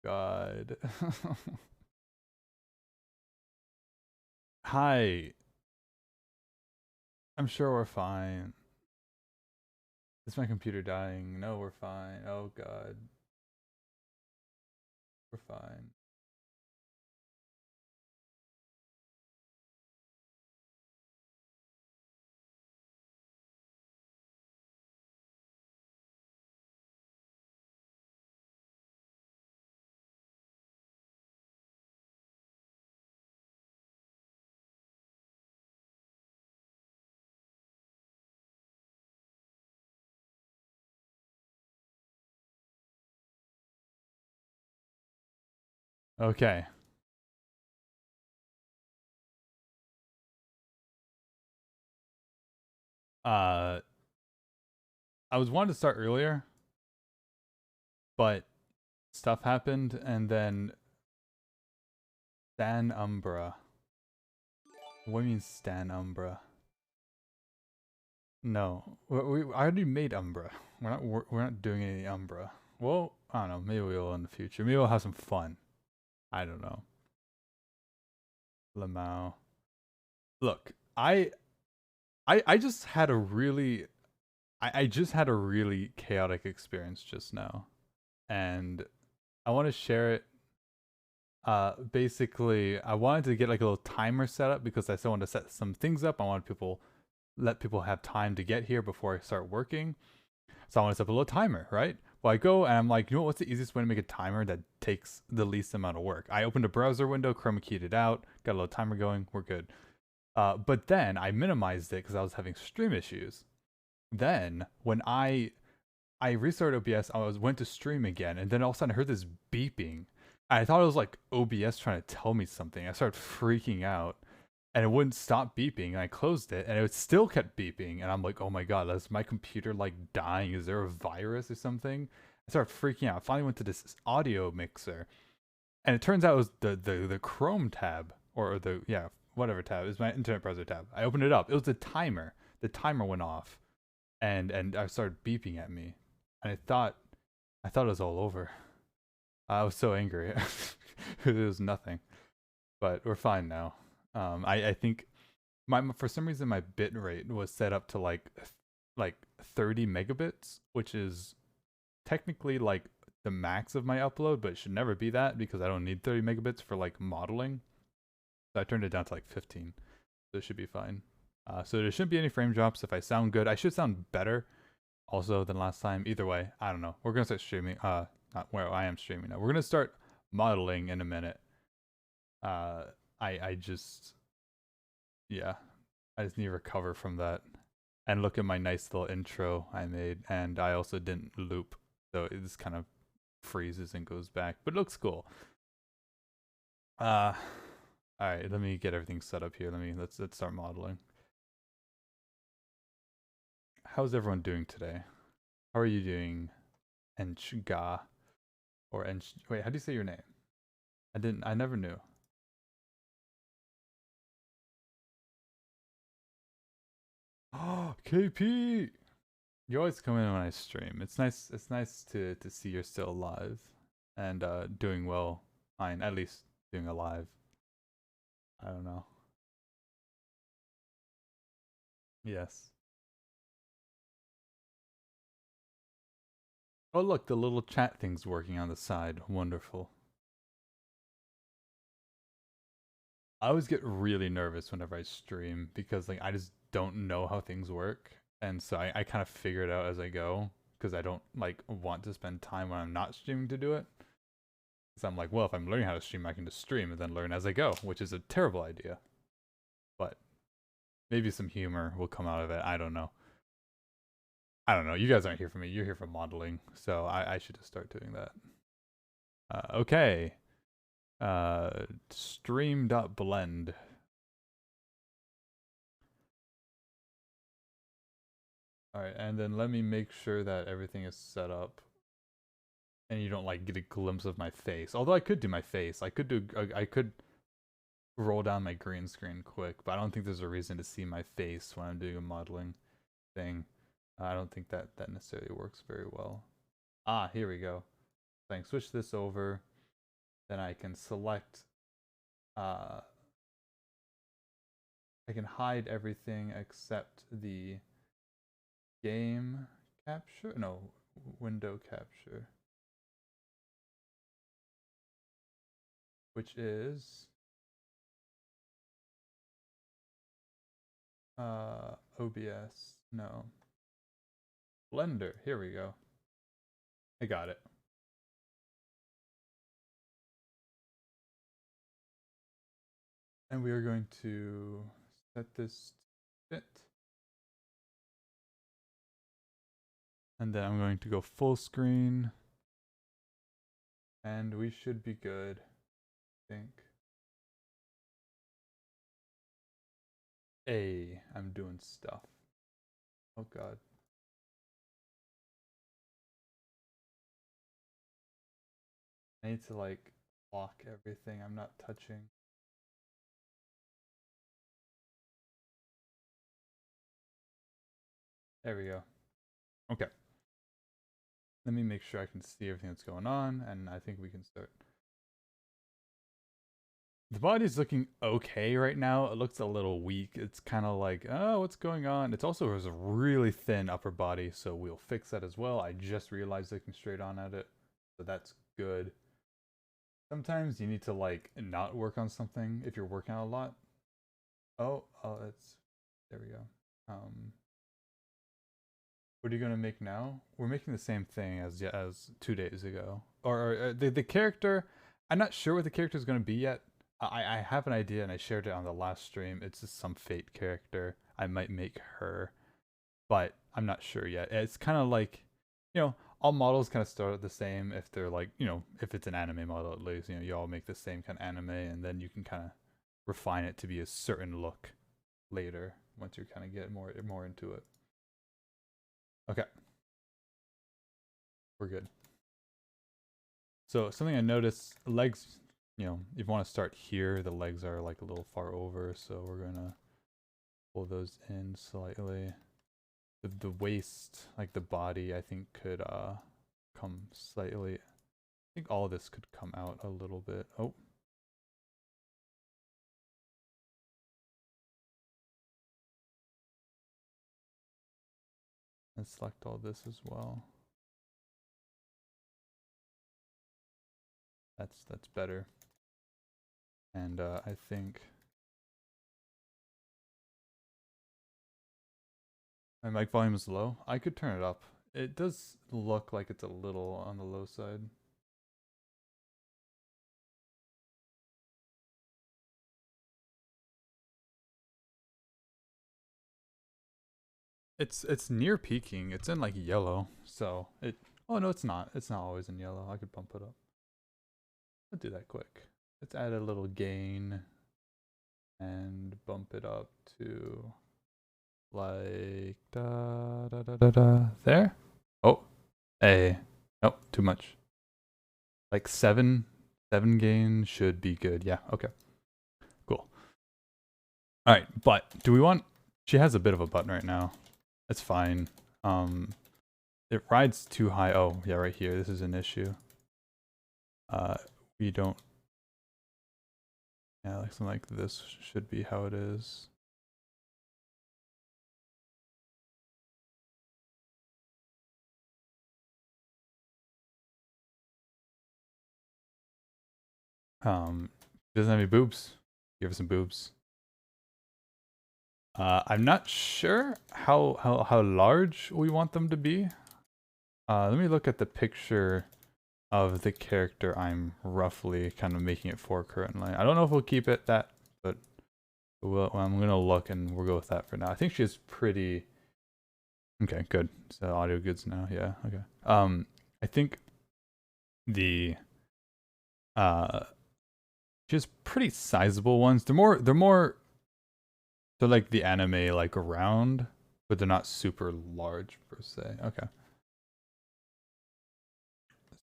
God. Hi. I'm sure we're fine. Is my computer dying? No, we're fine. Oh God. We're fine. Okay. Uh I was wanting to start earlier, but stuff happened and then Stan Umbra. What do you mean Stan Umbra? No. We I already made Umbra. We're not doing any Umbra. Well, I don't know, maybe we will in the future. Maybe we'll have some fun. I don't know. Lamau. Look, I just had a really I just had a really chaotic experience just now, and I want to share it. Basically, I wanted to get like a little timer set up because I still want to set some things up. I want people let people have time to get here before I start working. So I want to set up a little timer, right? Well, I go and I'm like, you know what's the easiest way to make a timer that takes the least amount of work? I opened a browser window, chroma keyed it out, got a little timer going, we're good. But then I minimized it because I was having stream issues. Then when I restarted OBS, went to stream again, and then all of a sudden I heard this beeping. I thought it was like OBS trying to tell me something. I started freaking out, and it wouldn't stop beeping. And I closed it, and it still kept beeping. And I'm like, oh my god, is my computer like dying? Is there a virus or something? I started freaking out. I finally went to this audio mixer, and it turns out it was the Chrome tab or the whatever tab is my internet browser tab. I opened it up. It was the timer. The timer went off, and I started beeping at me, and I thought it was all over. I was so angry. It was nothing, but we're fine now. I think my for some reason my bit rate was set up to like 30 megabits, which is technically like the max of my upload, but it should never be that because I don't need 30 megabits for like modeling. So I turned it down to like 15. So it should be fine. So there shouldn't be any frame drops. If I sound good, I should sound better also than last time. Either way, I don't know. We're gonna start streaming. Not where I am streaming now. We're gonna start modeling in a minute. Uh, I just yeah, I just need to recover from that and look at my nice little intro I made, and I also didn't loop, so it just kind of freezes and goes back, but it looks cool. Uh, all right, let me get everything set up here. Let's start modeling. How's everyone doing today? How are you doing, Enchga or Ench? Wait, how do you say your name? I never knew. Oh, KP! You always come in when I stream. It's nice. It's nice to see you're still alive and doing well. Fine, at least doing alive. I don't know. Yes. Oh look, the little chat thing's working on the side. Wonderful. I always get really nervous whenever I stream because like I just don't know how things work, and so I kind of figure it out as I go because I don't like want to spend time when I'm not streaming to do it. So I'm like, well, if I'm learning how to stream, I can just stream and then learn as I go, which is a terrible idea. But maybe some humor will come out of it. I don't know. I don't know. You guys aren't here for me. You're here for modeling, so I should just start doing that. Okay. Stream.blend. All right, and then let me make sure that everything is set up, and you don't like get a glimpse of my face. Although I could do my face. I could roll down my green screen quick, but I don't think there's a reason to see my face when I'm doing a modeling thing. I don't think that necessarily works very well. Ah, here we go. So I can switch this over. then I can select, I can hide everything except the game capture, no, window capture, which is OBS, no, Blender. Here we go. I got it. And we are going to set this to fit. And then I'm going to go full screen. And we should be good, I think. Hey, I'm doing stuff. Oh god. I need to like block everything I'm not touching. There we go. Okay. Let me make sure I can see everything that's going on, and I think we can start. The body's looking okay right now. It looks a little weak. It's kind of like, oh, what's going on? It also has a really thin upper body, so we'll fix that as well. I just realized looking straight on at it, so that's good. Sometimes you need to like not work on something if you're working out a lot. Oh, it's there we go. What are you gonna make now? We're making the same thing as 2 days ago. Or the character. I'm not sure what the character is gonna be yet. I have an idea and I shared it on the last stream. It's just some fate character. I might make her, but I'm not sure yet. It's kind of like, all models kind of start the same if they're like, if it's an anime model at least, you all make the same kind of anime, and then you can kind of refine it to be a certain look later once you kind of get more into it. Okay. We're good. So something I noticed, legs, if you want to start here, the legs are like a little far over, so we're gonna pull those in slightly. The waist, like the body, I think could come slightly. I think all of this could come out a little bit. Oh. And select all this as well. That's better. And I think my mic volume is low. I could turn it up. It does look like it's a little on the low side. It's near peaking. It's in like yellow. So oh no, it's not. It's not always in yellow. I could bump it up. I'll do that quick. Let's add a little gain and bump it up to like da da da da da. There? Oh. Hey. Nope, too much. Like 7 gain should be good. Yeah, okay. Cool. Alright, but do we want, she has a bit of a button right now. That's fine. It rides too high. Oh, yeah, right here. This is an issue. We don't. Yeah, like something like this should be how it is. Doesn't have any boobs. Give her some boobs. I'm not sure how large we want them to be. Let me look at the picture of the character I'm roughly kind of making it for currently. I don't know if we'll keep it that, but I'm gonna look and we'll go with that for now. I think she's pretty. Okay, good. So audio goods now. Yeah. Okay. I think the she has pretty sizable ones. They're like the anime like round, but they're not super large per se. Okay.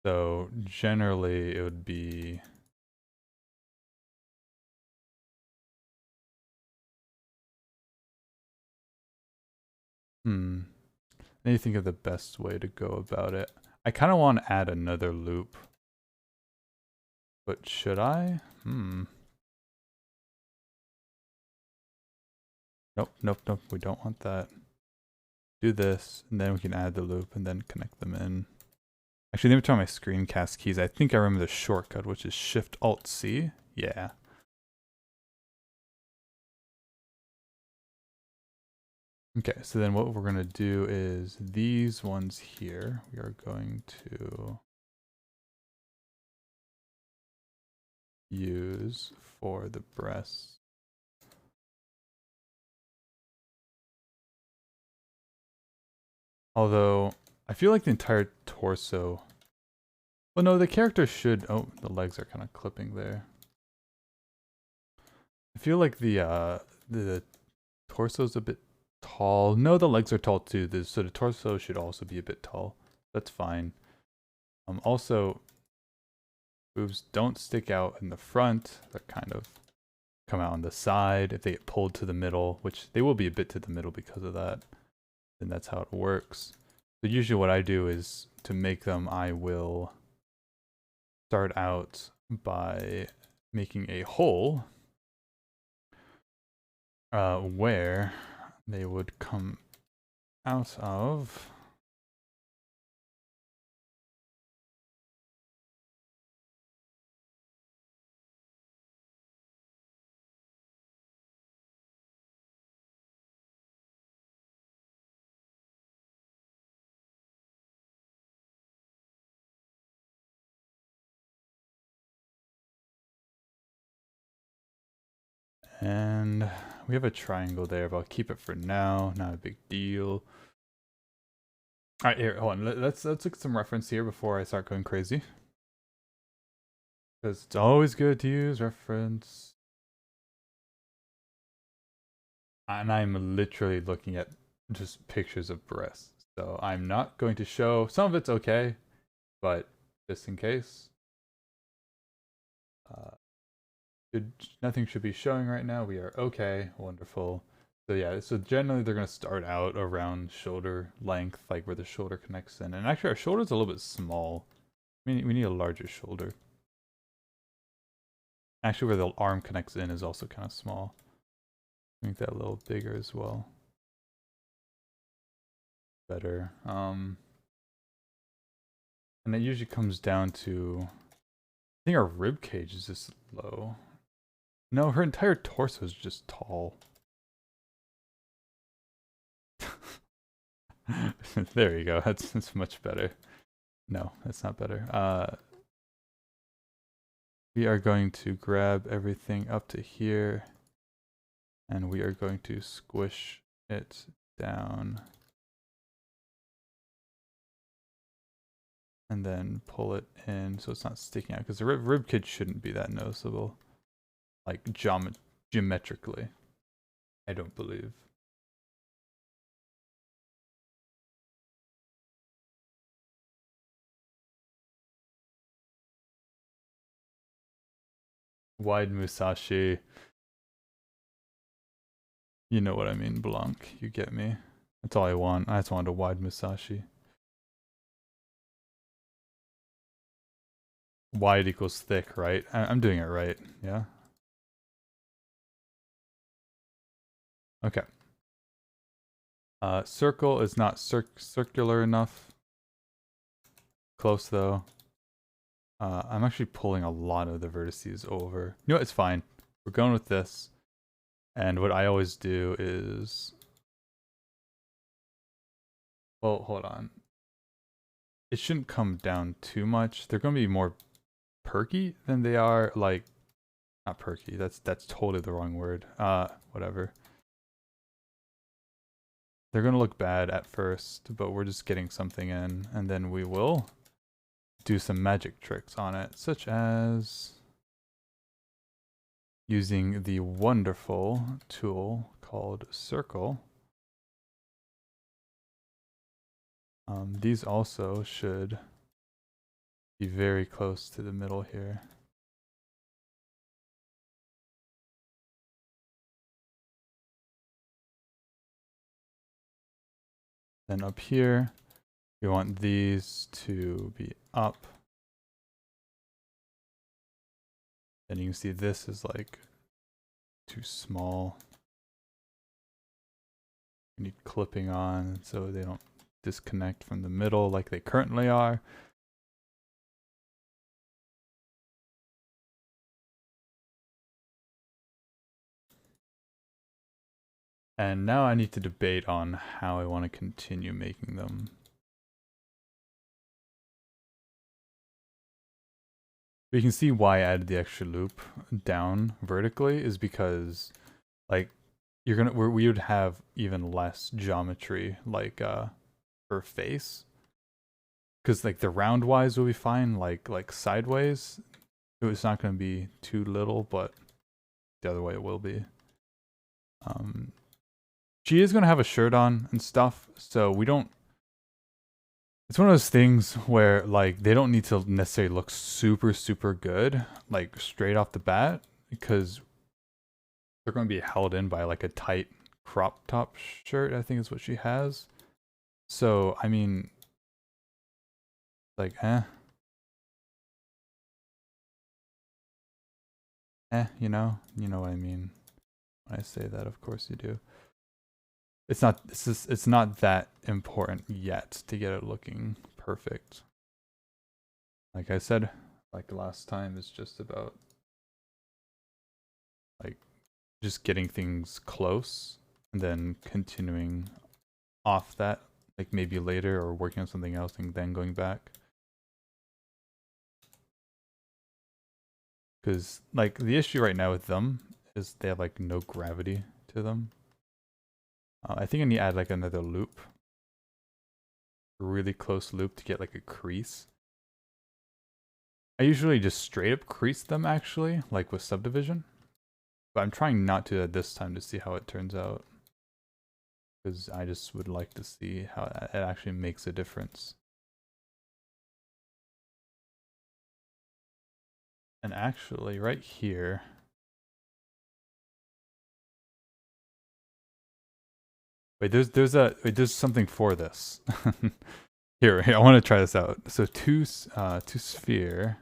So generally it would be Let me think of the best way to go about it. I kind of want to add another loop. But should I? Nope, nope, nope. We don't want that. Do this, and then we can add the loop and then connect them in. Actually, let me try my screencast keys. I think I remember the shortcut, which is Shift-Alt-C. Yeah. Okay, so then what we're going to do is these ones here, we are going to use for the breasts. Although, I feel like the entire torso... Well, no, the character should... Oh, the legs are kind of clipping there. I feel like the torso's a bit tall. No, the legs are tall too, so the torso should also be a bit tall. That's fine. Also, boobs don't stick out in the front. They're kind of come out on the side. If they get pulled to the middle, which they will be a bit to the middle because of that, then that's how it works. So usually what I do is, to make them, I will start out by making a hole where they would come out of. And we have a triangle there, but I'll keep it for now. Not a big deal. All right, here, hold on. Let's look at some reference here before I start going crazy. Because it's always good to use reference. And I'm literally looking at just pictures of breasts. So I'm not going to show, some of it's okay, but just in case. Nothing should be showing right now. We are okay, wonderful. So yeah, so generally they're going to start out around shoulder length, like where the shoulder connects in. And actually our shoulder's a little bit small. We need a larger shoulder. Actually where the arm connects in is also kind of small. Make that a little bigger as well. Better. And it usually comes down to, I think our rib cage is just low. No, her entire torso is just tall. There you go. That's much better. No, that's not better. We are going to grab everything up to here, and we are going to squish it down. And then pull it in so it's not sticking out, because the rib cage shouldn't be that noticeable. Like geometrically, I don't believe. Wide Musashi. You know what I mean, Blanc. You get me. That's all I want. I just want a wide Musashi. Wide equals thick, right? I'm doing it right, yeah? Okay. Circle is not circular enough. Close though. I'm actually pulling a lot of the vertices over. You know what, it's fine. We're going with this. And what I always do is... Well, hold on. It shouldn't come down too much. They're going to be more perky than they are, like... Not perky, that's totally the wrong word. Whatever. They're going to look bad at first, but we're just getting something in. And then we will do some magic tricks on it, such as using the wonderful tool called Circle. These also should be very close to the middle here. Then up here, we want these to be up. And you can see this is like too small. You need clipping on so they don't disconnect from the middle like they currently are. And now I need to debate on how I want to continue making them. But you can see why I added the extra loop down vertically is because like we would have even less geometry like per face. Cause like the round wise will be fine, like sideways. It's not gonna be too little, but the other way it will be. She is gonna have a shirt on and stuff, so we don't. It's one of those things where like they don't need to necessarily look super good like straight off the bat because they're going to be held in by like a tight crop top shirt. I think is what she has. So I mean, like you know what I mean when I say that. Of course you do. It's not that important yet to get it looking perfect. Like I said, like last time, it's just about like just getting things close and then continuing off that, like maybe later or working on something else and then going back. Because like the issue right now with them is they have like no gravity to them. I think I need to add like another loop. A really close loop to get like a crease. I usually just straight up crease them actually, like with subdivision. But I'm trying not to at this time to see how it turns out. Because I just would like to see how it actually makes a difference. And actually right here, wait, there's something for this. Here, I want to try this out. So two sphere.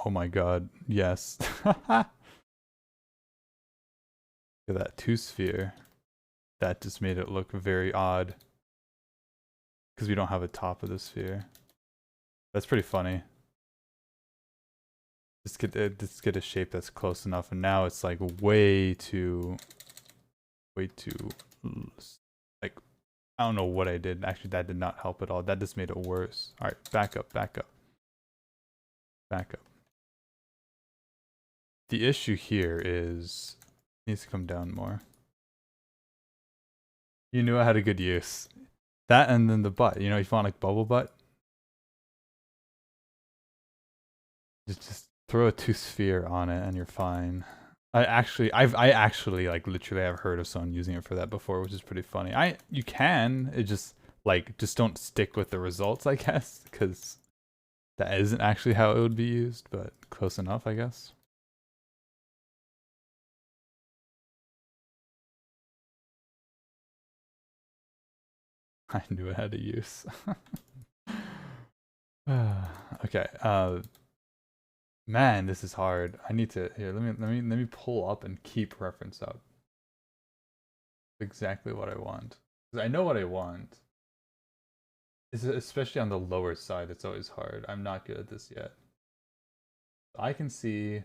Oh my god, yes. Look at that, two sphere. That just made it look very odd. Because we don't have a top of the sphere. That's pretty funny. Just get a shape that's close enough, and now it's like way too like I don't know what I did. Actually, that did not help at all. That just made it worse. All right, back up. The issue here is it needs to come down more. You knew I had a good use. That and then the butt. You know, if you want like bubble butt, just throw a two sphere on it and you're fine. I actually like literally have heard of someone using it for that before, which is pretty funny. You can, it just like just don't stick with the results, I guess, because that isn't actually how it would be used, but close enough, I guess. I knew it had a use. Okay. Man, this is hard. I need to here. Let me pull up and keep reference up. Exactly what I want. Because I know what I want. Especially on the lower side, it's always hard. I'm not good at this yet. I can see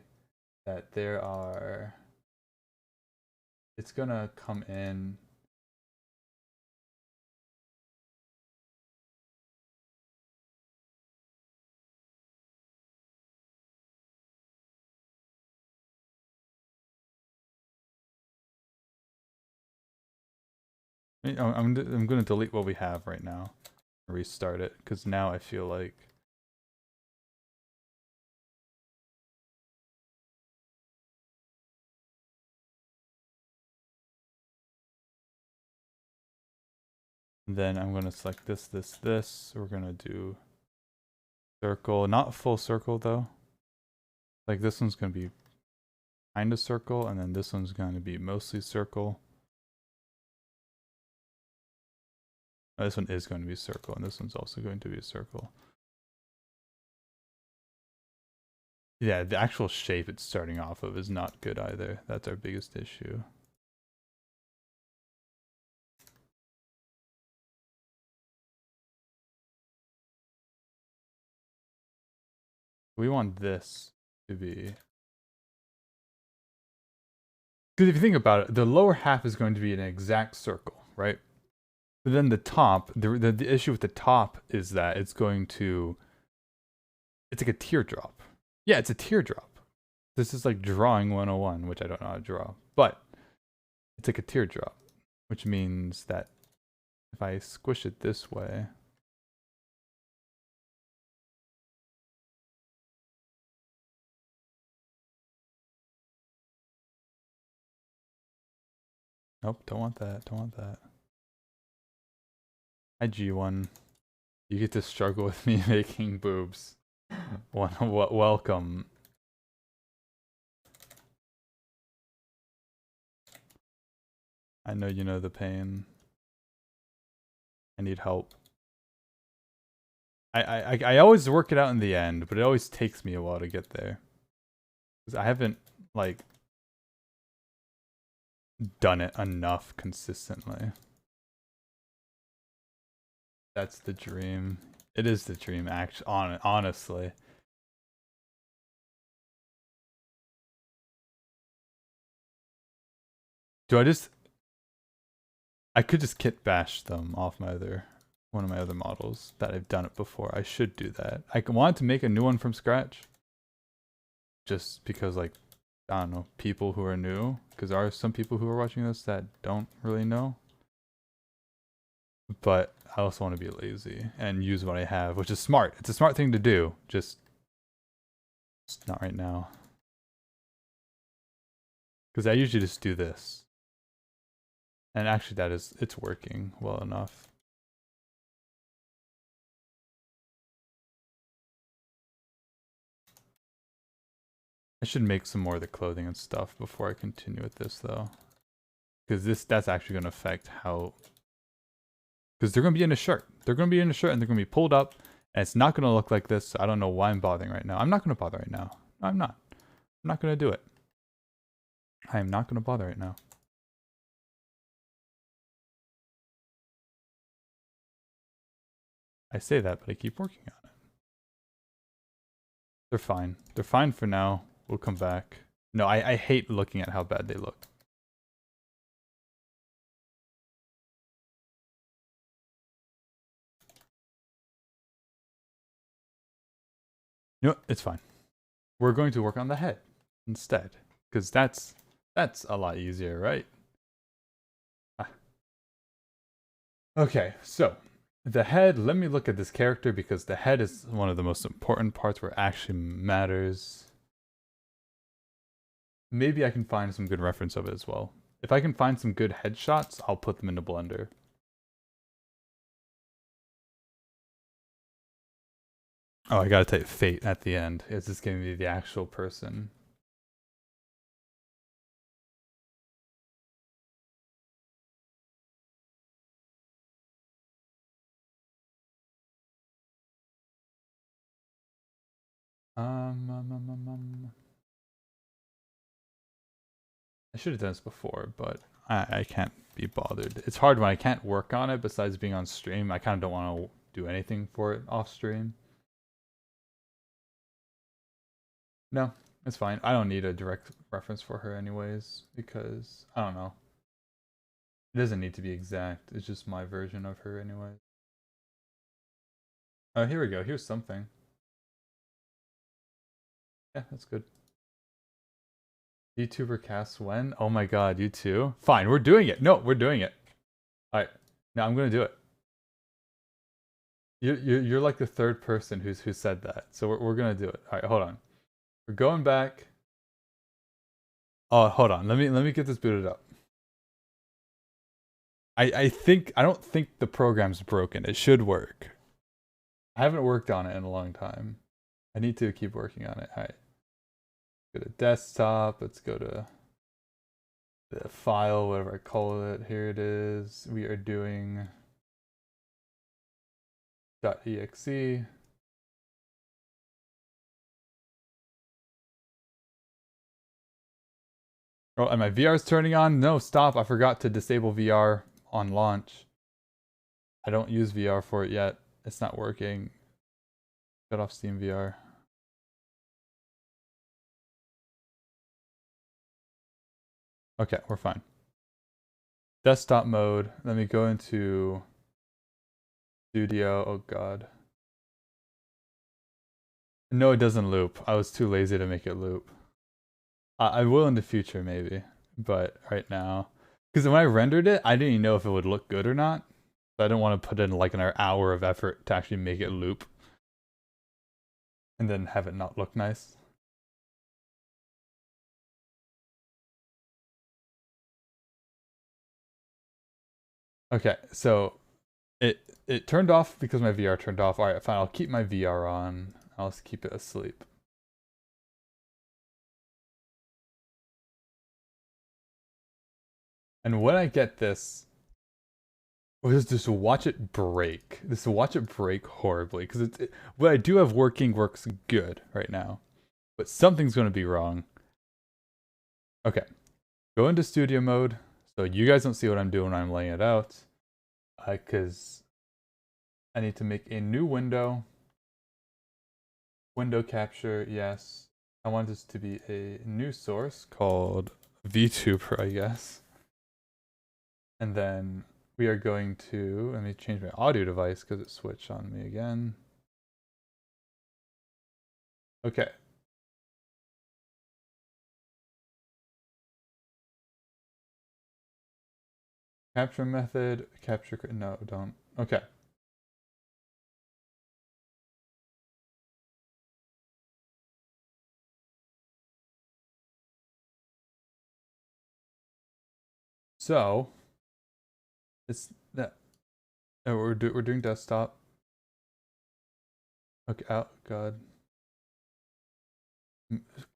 that there are. It's gonna come in. I'm gonna delete what we have right now, restart it, because now I feel like. Then I'm gonna select this. We're gonna do circle, not full circle though. Like this one's gonna be kind of circle, and then this one's gonna be mostly circle. Oh, this one is going to be circle, and this one's also going to be a circle. Yeah, the actual shape it's starting off of is not good either. That's our biggest issue. We want this to be... Because if you think about it, the lower half is going to be an exact circle, right? But then the top, the issue with the top is that it's going to... It's like a teardrop. Yeah, it's a teardrop. This is like drawing 101, which I don't know how to draw. But it's like a teardrop, which means that if I squish it this way... Nope, don't want that, don't want that. Hi G1. You get to struggle with me making boobs. Welcome. I know you know the pain. I need help. I always work it out in the end, but it always takes me a while to get there. Because I haven't, like, done it enough consistently. That's the dream. It is the dream, actually, honestly. Do I just... I could just kit bash them off my one of my other models that I've done it before. I should do that. I wanted to make a new one from scratch. Just because, like, I don't know, people who are new. Because there are some people who are watching this that don't really know. But I also want to be lazy and use what I have, which is smart. It's a smart thing to do. Just not right now. Because I usually just do this. And actually it's working well enough. I should make some more of the clothing and stuff before I continue with this though. Because that's actually going to affect how... Because they're going to be in a shirt. They're going to be in a shirt and they're going to be pulled up. And it's not going to look like this. So I don't know why I'm bothering right now. I'm not going to bother right now. I'm not. I'm not going to do it. I am not going to bother right now. I say that, but I keep working on it. They're fine. They're fine for now. We'll come back. No, I hate looking at how bad they look. You know what? It's fine. We're going to work on the head instead. Because that's a lot easier, right? Ah. Okay, so the head, let me look at this character because the head is one of the most important parts where it actually matters. Maybe I can find some good reference of it as well. If I can find some good headshots, I'll put them into Blender. Oh, I gotta type fate at the end. Is this gonna be the actual person? I should have done this before, but I can't be bothered. It's hard when I can't work on it besides being on stream. I kind of don't want to do anything for it off stream. No, it's fine. I don't need a direct reference for her anyways, because, I don't know. It doesn't need to be exact. It's just my version of her anyway. Oh, here we go. Here's something. Yeah, that's good. YouTuber casts when? Oh my god, you too? Fine, we're doing it. No, we're doing it. Alright, now I'm gonna do it. You're like the third person who said that, so we're gonna do it. Alright, hold on. We're going back. Oh, hold on. Let me get this booted up. I don't think the program's broken. It should work. I haven't worked on it in a long time. I need to keep working on it. Alright. Go to desktop. Let's go to the file, whatever I call it. Here it is. We are doing .exe. Oh, and my VR is turning on. No, stop. I forgot to disable VR on launch. I don't use VR for it yet. It's not working. Shut off Steam VR. Okay, we're fine. Desktop mode. Let me go into Studio. Oh god. No, it doesn't loop. I was too lazy to make it loop. I will in the future maybe, but right now, because when I rendered it, I didn't even know if it would look good or not. So I didn't want to put in like an hour of effort to actually make it loop, and then have it not look nice. Okay, so it turned off because my VR turned off. All right, fine. I'll keep my VR on. I'll just keep it asleep. And when I get this, just watch it break. Just watch it break horribly because what I do have working works good right now, but something's going to be wrong. Okay, go into studio mode so you guys don't see what I'm doing when I'm laying it out, because I need to make a new window. Window capture, yes. I want this to be a new source called VTuber, I guess. And then we are going to, let me change my audio device because it switched on me again. Okay. Capture method, capture, no, don't. Okay. So, it's that, oh, we're doing desktop. Okay, oh god.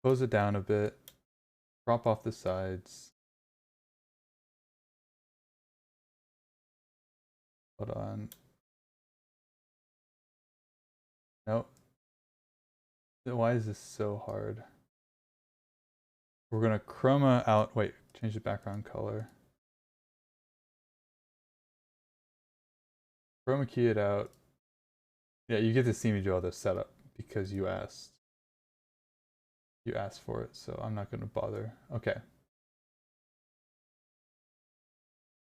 Close it down a bit. Crop off the sides. Hold on. Nope. Why is this so hard? We're gonna chroma out, wait, change the background color. Chroma key it out. Yeah, you get to see me do all this setup because you asked. You asked for it, so I'm not gonna bother. Okay.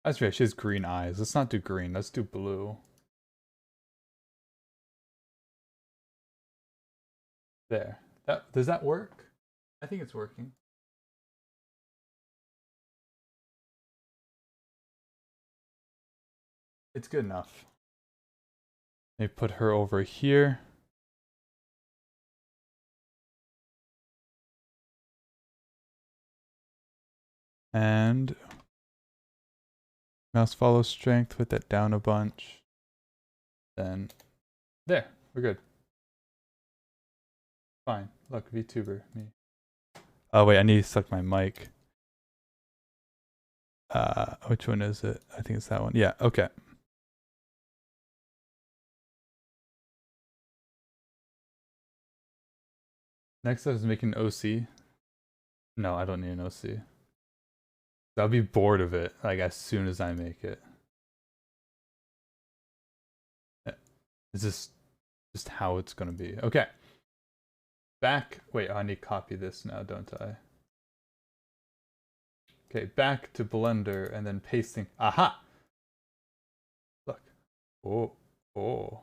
That's right, she has green eyes. Let's not do green, let's do blue. There. Does that work? I think it's working. It's good enough. Let me put her over here. And mouse follow strength, put that down a bunch. Then there, we're good. Fine. Look, VTuber, me. Oh wait, I need to select my mic. Which one is it? I think it's that one. Yeah, okay. Next up is making an OC. No, I don't need an OC. I'll be bored of it, like, as soon as I make it. It's just how it's gonna be. Okay. Back, wait, I need to copy this now, don't I? Okay, back to Blender and then pasting. Aha! Look. Oh, oh.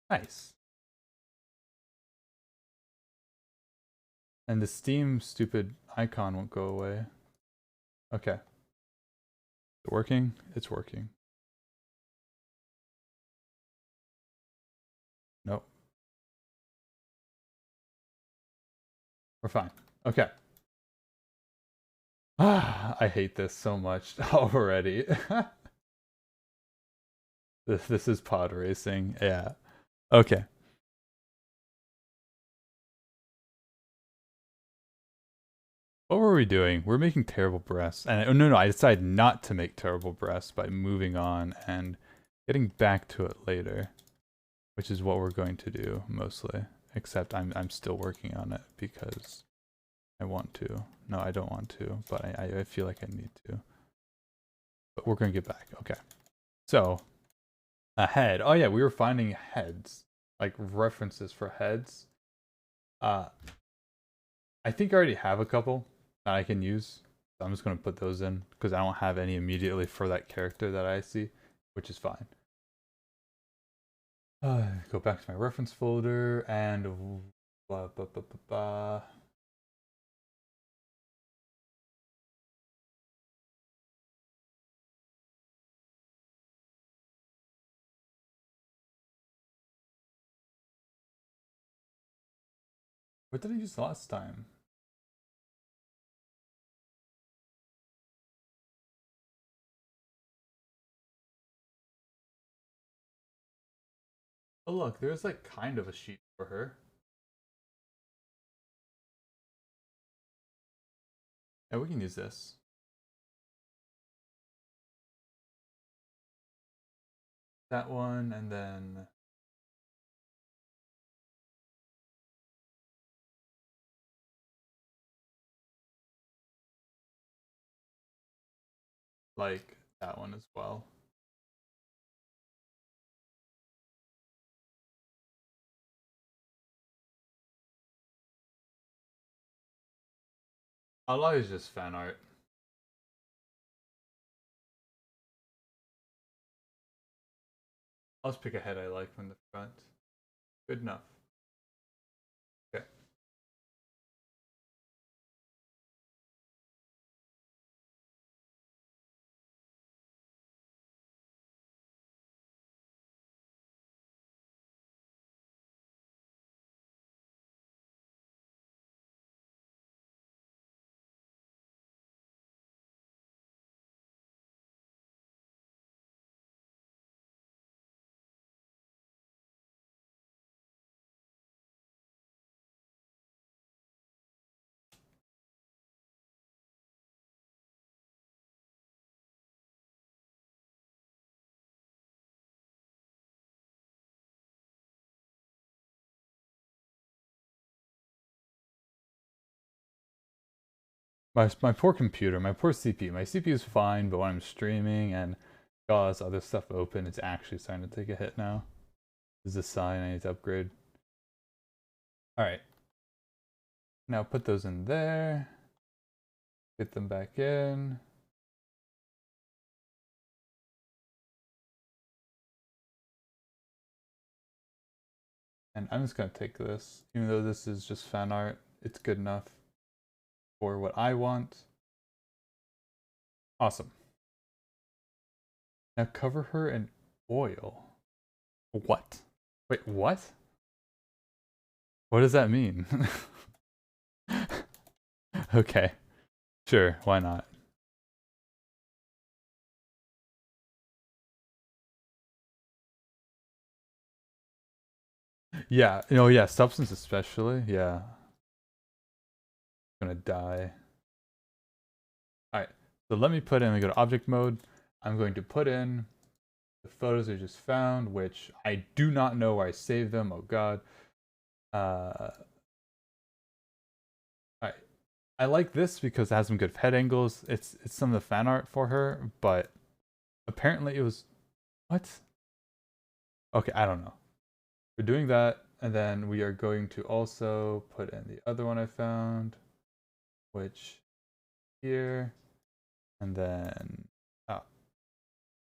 Nice. And the Steam stupid icon won't go away. Okay. Is it working? It's working. Nope. We're fine. Okay. Ah, I hate this so much already. This is pod racing. Yeah. Okay. What were we doing? We're making terrible breasts. And oh, no, I decided not to make terrible breasts by moving on and getting back to it later, which is what we're going to do mostly. Except I'm still working on it because I want to. No, I don't want to, but I feel like I need to. But we're gonna get back. Okay. So, a head. Oh yeah, we were finding heads. Like references for heads. I think I already have a couple that I can use. So I'm just gonna put those in because I don't have any immediately for that character that I see, which is fine. Go back to my reference folder and blah, blah, blah, blah, blah. What did I use last time? Oh look, there's like kind of a sheet for her. Yeah, we can use this. That one, and then like that one as well. A lot is just fan art. I'll just pick a head I like from the front. Good enough. Okay. My poor computer, my poor CPU. My CPU is fine, but when I'm streaming and got all this other stuff open, it's actually starting to take a hit now. This is a sign I need to upgrade. Alright. Now put those in there. Get them back in. And I'm just gonna take this. Even though this is just fan art, it's good enough for what I want. Awesome. Now cover her in oil. What? Wait, what? What does that mean? Okay. Sure, why not? Yeah, yeah, substance especially. Yeah. Gonna die. Alright, so let me put in, we go to object mode. I'm going to put in the photos I just found, which I do not know where I saved them. Oh god. Alright. I like this because it has some good head angles. It's some of the fan art for her, but apparently it was what? Okay, I don't know. We're doing that, and then we are going to also put in the other one I found, which here, and then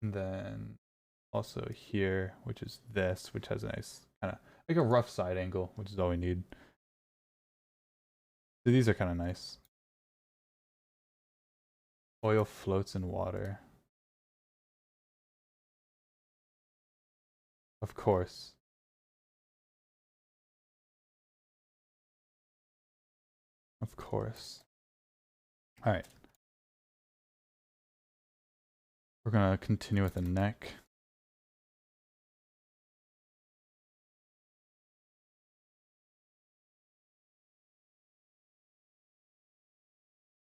and then also here, which is this, which has a nice kind of like a rough side angle, which is all we need. So these are kind of nice. Oil floats in water. Of course. Of course. All right. We're gonna continue with the neck.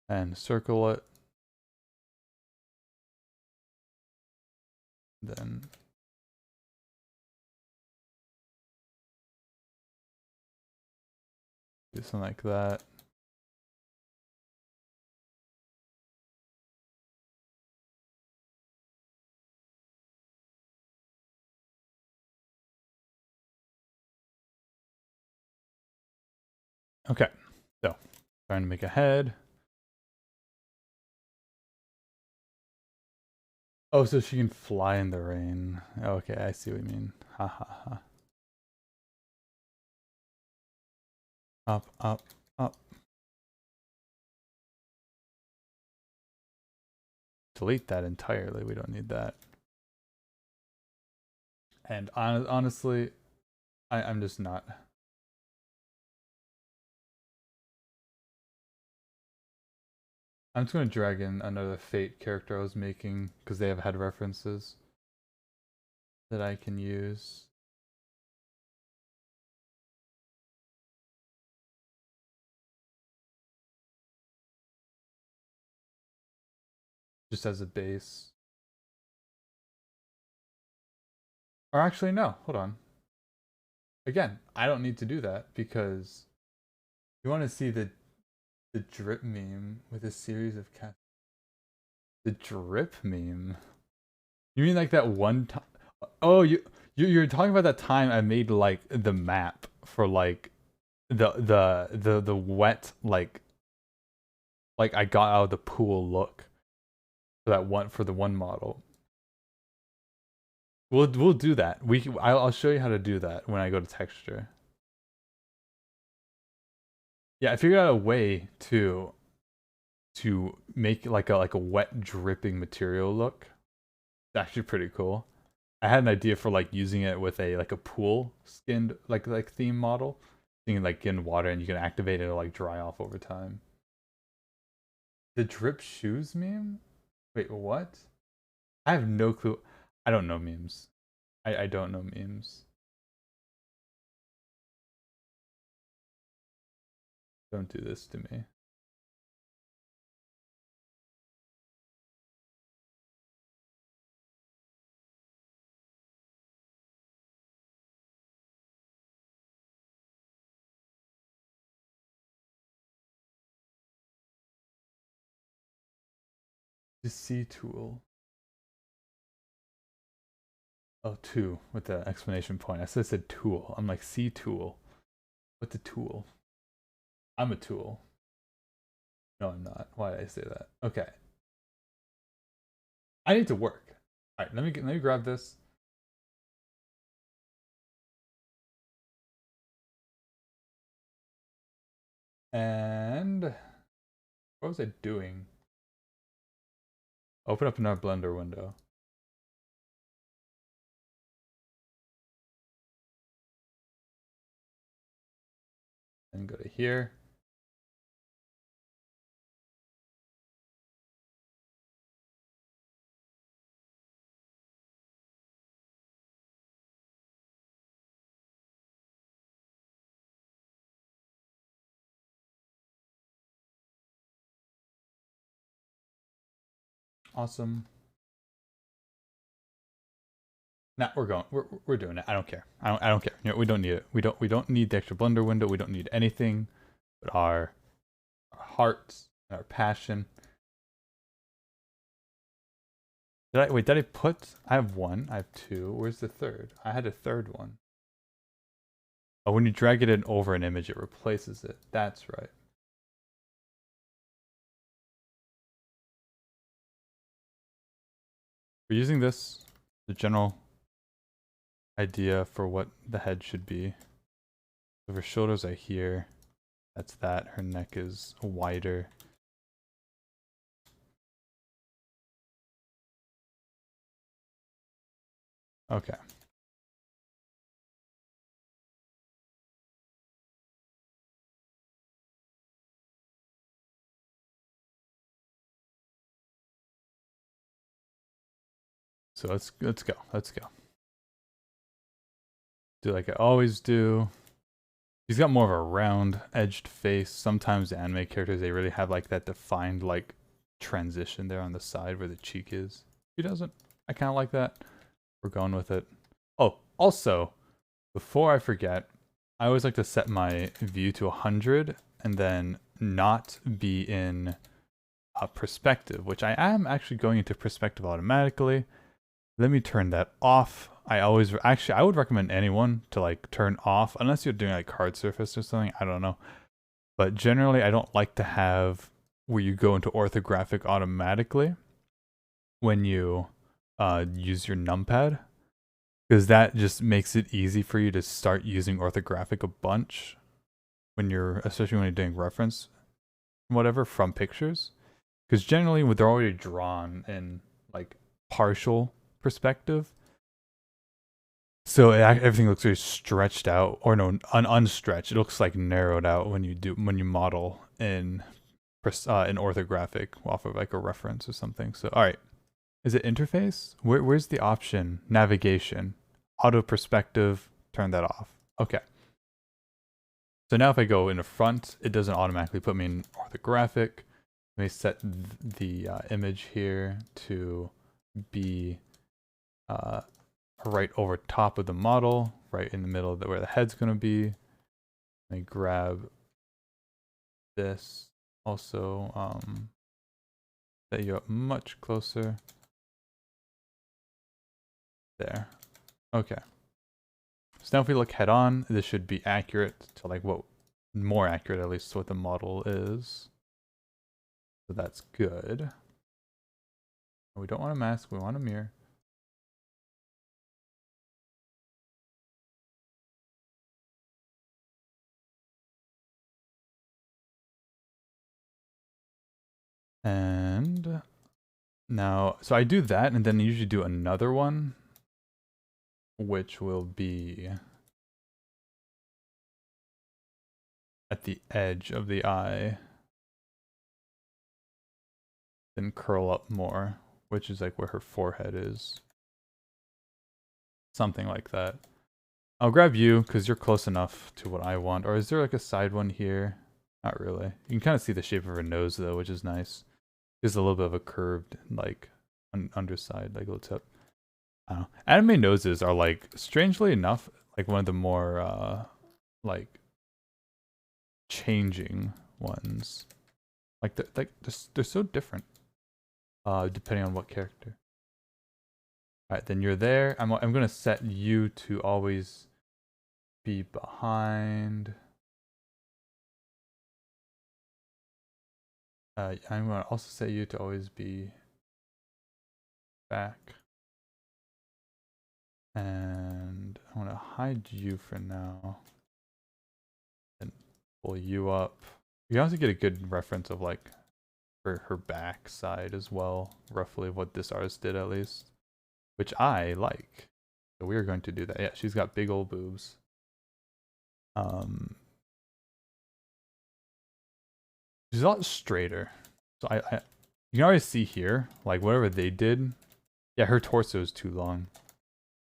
And circle it. Then do something like that. Okay, so trying to make a head. Oh, so she can fly in the rain. Okay, I see what you mean. Ha ha ha. Up, up, up. Delete that entirely. We don't need that. And honestly, I'm just not. I'm just going to drag in another Fate character I was making because they have head references that I can use. Just as a base. Or actually, no, hold on. Again, I don't need to do that because you want to see the drip meme with a series of cats. The drip meme? You mean like that one time? Oh, you're talking about that time I made like the map for like the wet like I got out of the pool look for that one for the one model. We'll do that. I'll show you how to do that when I go to texture. Yeah, I figured out a way to make like a wet dripping material look. It's actually pretty cool. I had an idea for like using it with a like a pool skinned like theme model. You can like get in water and you can activate it to like dry off over time. The drip shoes meme? Wait, what? I have no clue. I don't know memes. I don't know memes. Don't do this to me. The C tool. Oh, two with the exclamation point. I said tool. I'm like C tool. What's a tool? I'm a tool. No, I'm not. Why did I say that? Okay. I need to work. All right, let me grab this. And what was I doing? Open up another Blender window. And go to here. Awesome. Now we're going. We're doing it. I don't care. I don't care. You know, we don't need it. We don't need the extra Blender window. We don't need anything but our hearts and our passion. Did I put? I have one. I have two. Where's the third? I had a third one. Oh, when you drag it in over an image, it replaces it. That's right. We're using this, the general idea for what the head should be. So her shoulders are here. That's that. Her neck is wider. Okay. So let's go. Let's go. Do like I always do. He's got more of a round edged face. Sometimes the anime characters, they really have like that defined like transition there on the side where the cheek is. He doesn't. I kind of like that. We're going with it. Oh, also, before I forget, I always like to set my view to 100 and then not be in perspective, which I am actually going into perspective automatically. Let me turn that off. I would recommend anyone to like turn off unless you're doing like hard surface or something. I don't know. But generally, I don't like to have where you go into orthographic automatically when you use your numpad, because that just makes it easy for you to start using orthographic a bunch when you're, especially when you're doing reference, whatever, from pictures. Because generally, when they're already drawn in like partial perspective, so everything looks very stretched out, or no, unstretched. It looks like narrowed out when you model in orthographic off of like a reference or something. So all right, is it interface? Where's the option? Navigation, auto perspective. Turn that off. Okay. So now if I go in the front, it doesn't automatically put me in orthographic. Let me set the image here to be right over top of the model, right in the middle of where the head's going to be. Let me grab this also, set you up much closer. There. Okay. So now if we look head on, this should be accurate to like what, more accurate at least to what the model is. So that's good. We don't want a mask, we want a mirror. And now, so I do that and then I usually do another one, which will be at the edge of the eye. Then curl up more, which is like where her forehead is. Something like that. I'll grab you because you're close enough to what I want. Or is there like a side one here? Not really. You can kind of see the shape of her nose though, which is nice. There's a little bit of a curved like underside, like little tip. I don't know. Anime noses are like, strangely enough, like one of the more like changing ones. Like they're so different. Depending on what character. Alright, then you're there. I'm gonna set you to always be behind. I'm gonna also set you to always be back. And I'm gonna hide you for now. And pull you up. You also get a good reference of like her back side as well, roughly what this artist did at least, which I like. So we are going to do that. Yeah, she's got big old boobs. She's a lot straighter. So you can already see here, like whatever they did. Yeah, her torso is too long.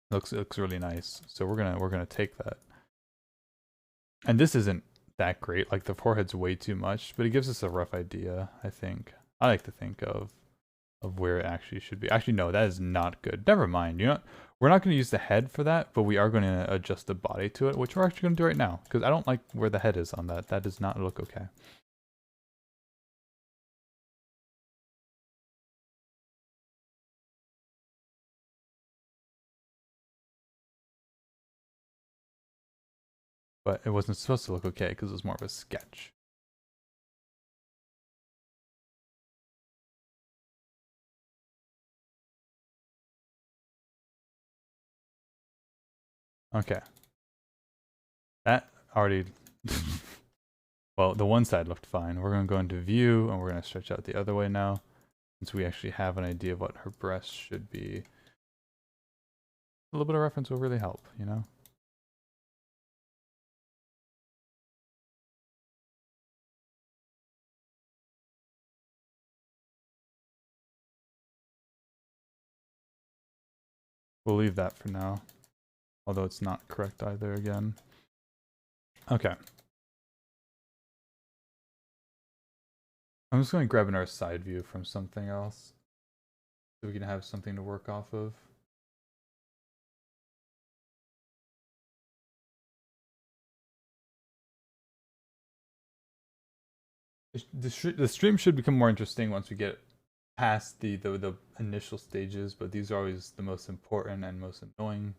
It looks really nice. So we're gonna take that. And this isn't that great. Like the forehead's way too much, but it gives us a rough idea. I think. I like to think of where it actually should be. Actually, no, that is not good. Never mind. You know, we're not going to use the head for that, but we are going to adjust the body to it, which we're actually going to do right now because I don't like where the head is on that. That does not look okay. But it wasn't supposed to look okay because it was more of a sketch. Okay. That already... well, the one side looked fine. We're going to go into view and we're going to stretch out the other way now since we actually have an idea of what her breasts should be. A little bit of reference will really help, you know? We'll leave that for now. Although it's not correct either again. Okay. I'm just going to grab another side view from something else. So we can have something to work off of. The stream should become more interesting once we get past the initial stages, but these are always the most important and most annoying.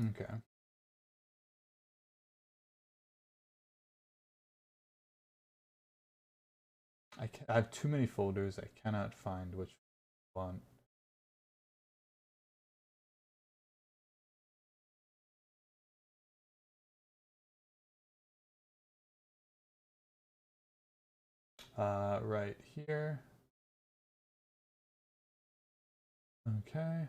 Okay. I have too many folders. I cannot find which one. Right here. Okay.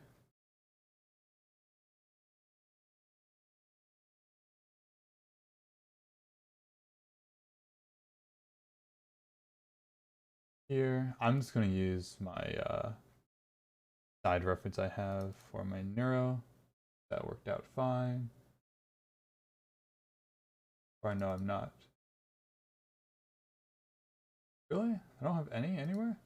Here, I'm just gonna use my side reference I have for my neuro. That worked out fine. Or no, I'm not. Really? I don't have any anywhere?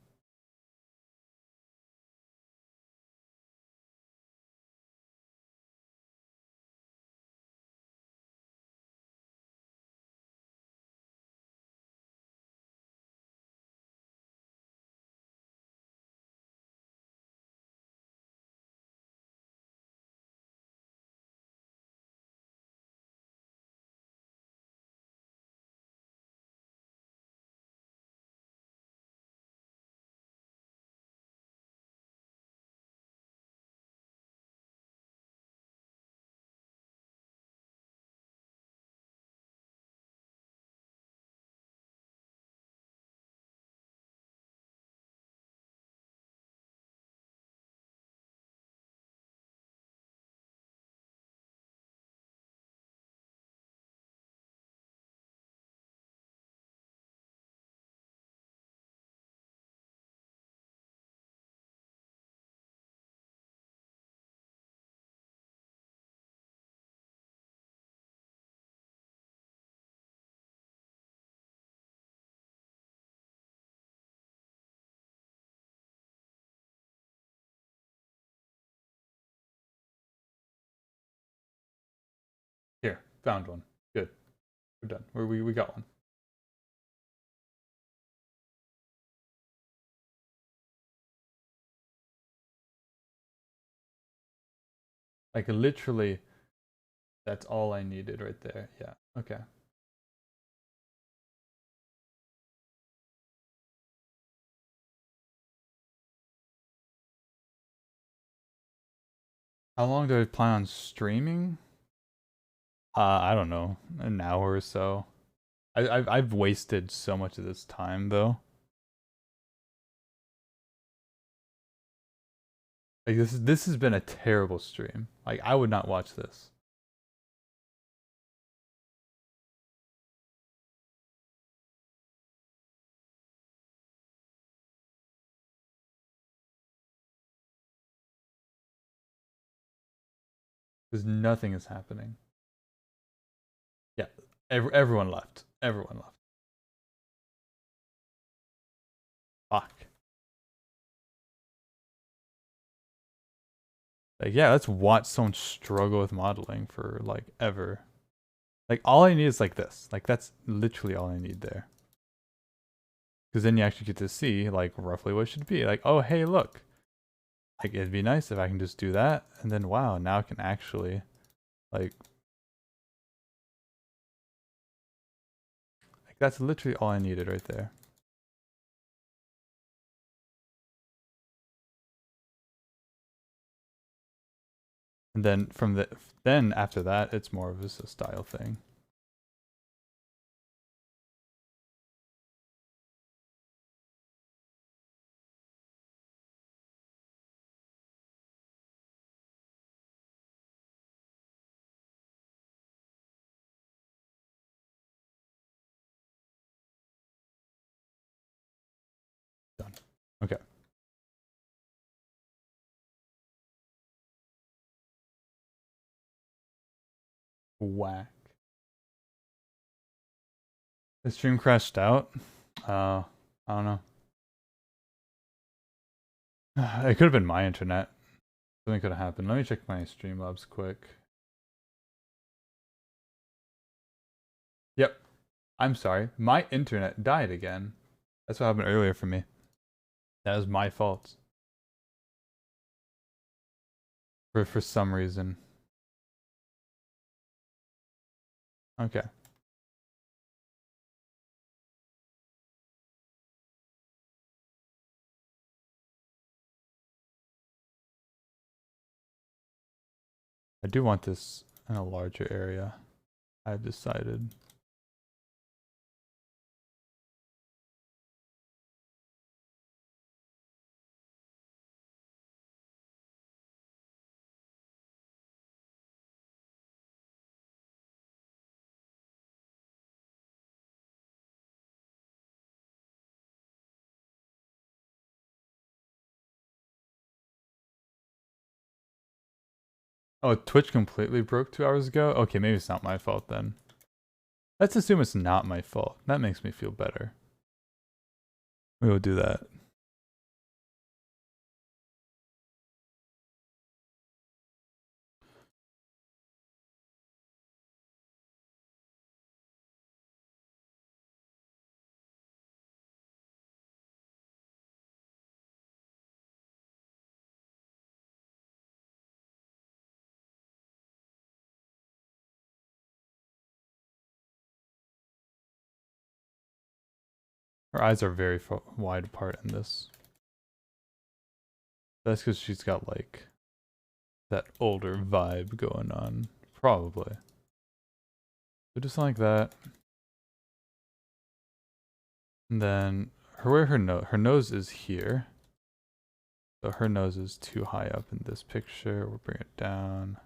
Here, found one. Good. We're done. We got one. Like literally, that's all I needed right there. Yeah. Okay. How long do I plan on streaming? I don't know, an hour or so. I've wasted so much of this time though. Like this has been a terrible stream. Like I would not watch this. Because nothing is happening. Yeah. Everyone left. Everyone left. Fuck. Like yeah, let's watch someone struggle with modeling for like ever. Like all I need is like this. Like that's literally all I need there. Because then you actually get to see like roughly what it should be. Like, oh hey, look. Like it'd be nice if I can just do that, and then wow, now I can actually like that's literally all I needed right there. And then then after that, it's more of just a style thing. Done. Okay. Whack. The stream crashed out. I don't know. It could have been my internet. Something could have happened. Let me check my Streamlabs quick. Yep. I'm sorry. My internet died again. That's what happened earlier for me. That was my fault. For some reason. Okay. I do want this in a larger area. I've decided. Oh, Twitch completely broke 2 hours ago? Okay, maybe it's not my fault then. Let's assume it's not my fault. That makes me feel better. We will do that. Her eyes are very wide apart in this. That's because she's got like that older vibe going on. Probably. So just like that. And then her nose is here. So her nose is too high up in this picture. We'll bring it down.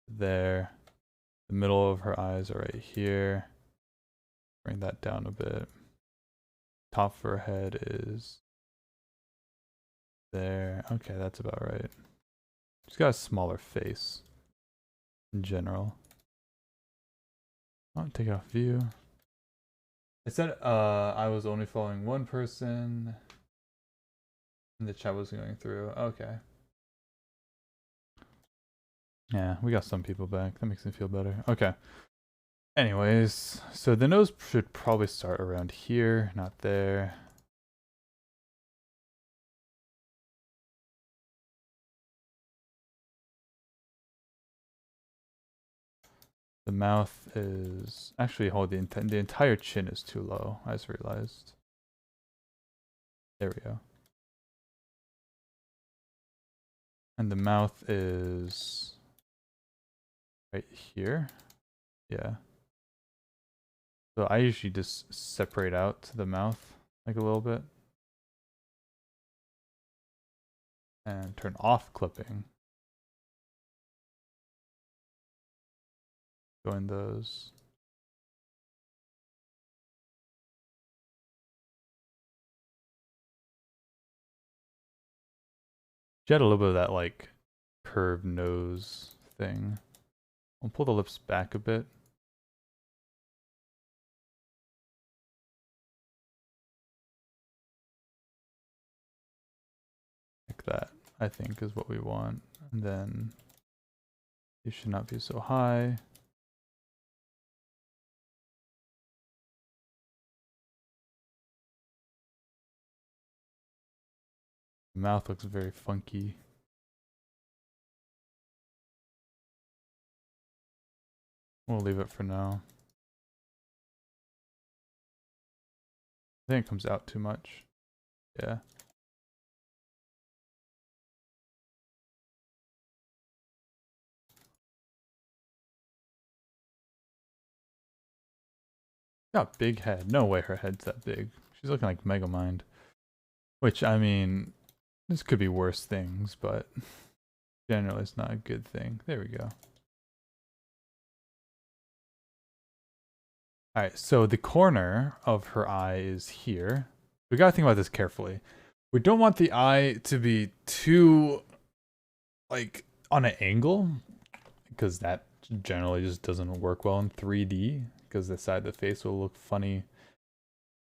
There. The middle of her eyes are right here. Bring that down a bit. Top of her head is there. Okay, that's about right. She's got a smaller face in general. I'll take off view. It said I was only following one person and the chat was going through. Okay. Yeah, we got some people back. That makes me feel better. Okay. Anyways, so the nose should probably start around here, not there. The mouth is actually the entire chin is too low. I just realized. There we go. And the mouth is right here. Yeah. So I usually just separate out the mouth like a little bit. And turn off clipping. Join those. She had a little bit of that like curved nose thing. I'll pull the lips back a bit. Like that, I think, is what we want. And then it should not be so high. The mouth looks very funky. We'll leave it for now. I think it comes out too much. Yeah. Got big head. No way her head's that big. She's looking like Megamind. Which, I mean, this could be worse things, but generally it's not a good thing. There we go. Alright, so the corner of her eye is here. We gotta think about this carefully. We don't want the eye to be too, like, on an angle, because that generally just doesn't work well in 3D, because the side of the face will look funny.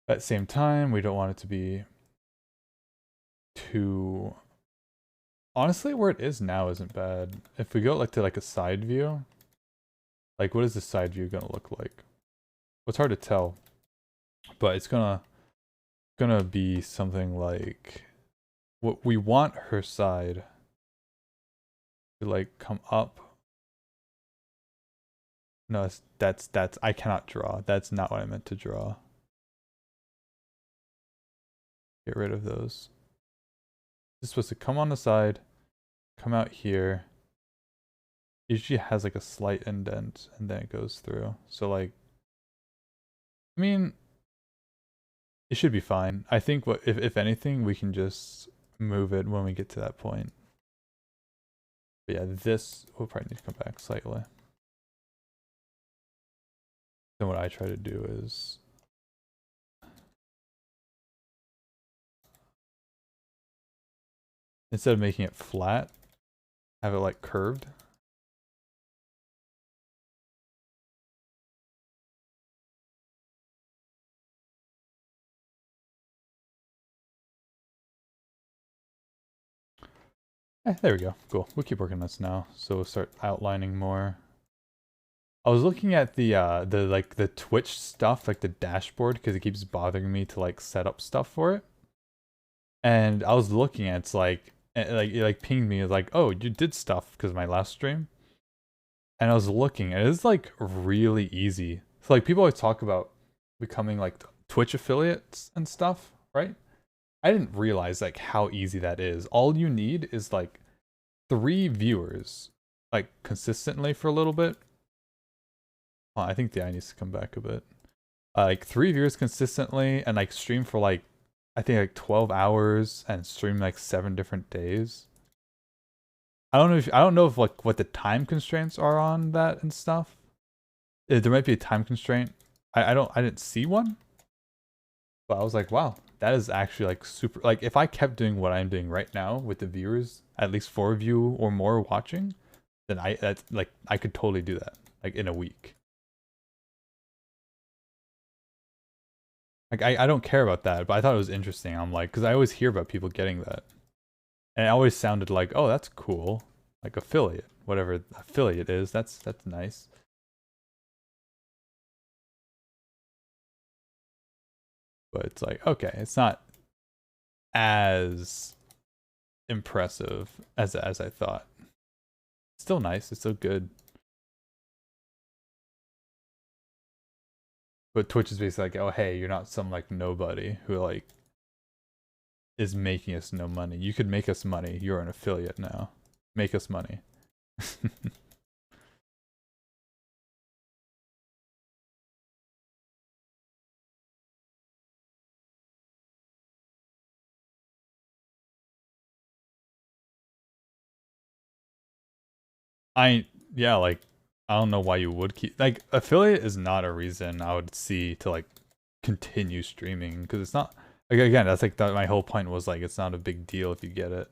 At the same time, we don't want it to be too... Honestly, where it is now isn't bad. If we go like to like a side view, like what is the side view gonna look like? Well, it's hard to tell, but it's gonna be something like what we want her side to like come up No, that's I cannot draw. That's not what I meant to draw. Get rid of those. It's supposed to come on the side, come out here. Usually has like a slight indent and then it goes through. So like, I mean, it should be fine. I think what if anything, we can just move it when we get to that point. But yeah, this will probably need to come back slightly. Then what I try to do is instead of making it flat, have it like curved. There we go. Cool. We'll keep working on this now. So we'll start outlining more. I was looking at the Twitch stuff, like the dashboard, because it keeps bothering me to like set up stuff for it. And I was looking at it's like it pinged me. It's like, oh, you did stuff because of my last stream. And I was looking, and it's like really easy. So like people always talk about becoming like Twitch affiliates and stuff, right? I didn't realize like how easy that is. All you need is like 3 viewers, like consistently for a little bit. Oh, I think the eye needs to come back a bit. Like 3 viewers consistently and like stream for like, I think like 12 hours and stream like 7 different days. I don't know if like what the time constraints are on that and stuff. There might be a time constraint. I didn't see one. But I was like, wow, that is actually like super, like if I kept doing what I'm doing right now with the viewers, at least 4 of you or more watching, then I could totally do that like in a week. Like I don't care about that, but I thought it was interesting. I'm like, because I always hear about people getting that. And it always sounded like, oh, that's cool. Like affiliate, whatever affiliate is, that's nice. But it's like, okay, it's not as impressive as I thought. It's still nice, it's still good. But Twitch is basically like, oh hey, you're not some like nobody who like is making us no money. You could make us money. You're an affiliate now. Make us money. Yeah, like I don't know why you would keep like affiliate is not a reason I would see to like continue streaming because it's not like again that's like my whole point was like it's not a big deal if you get it.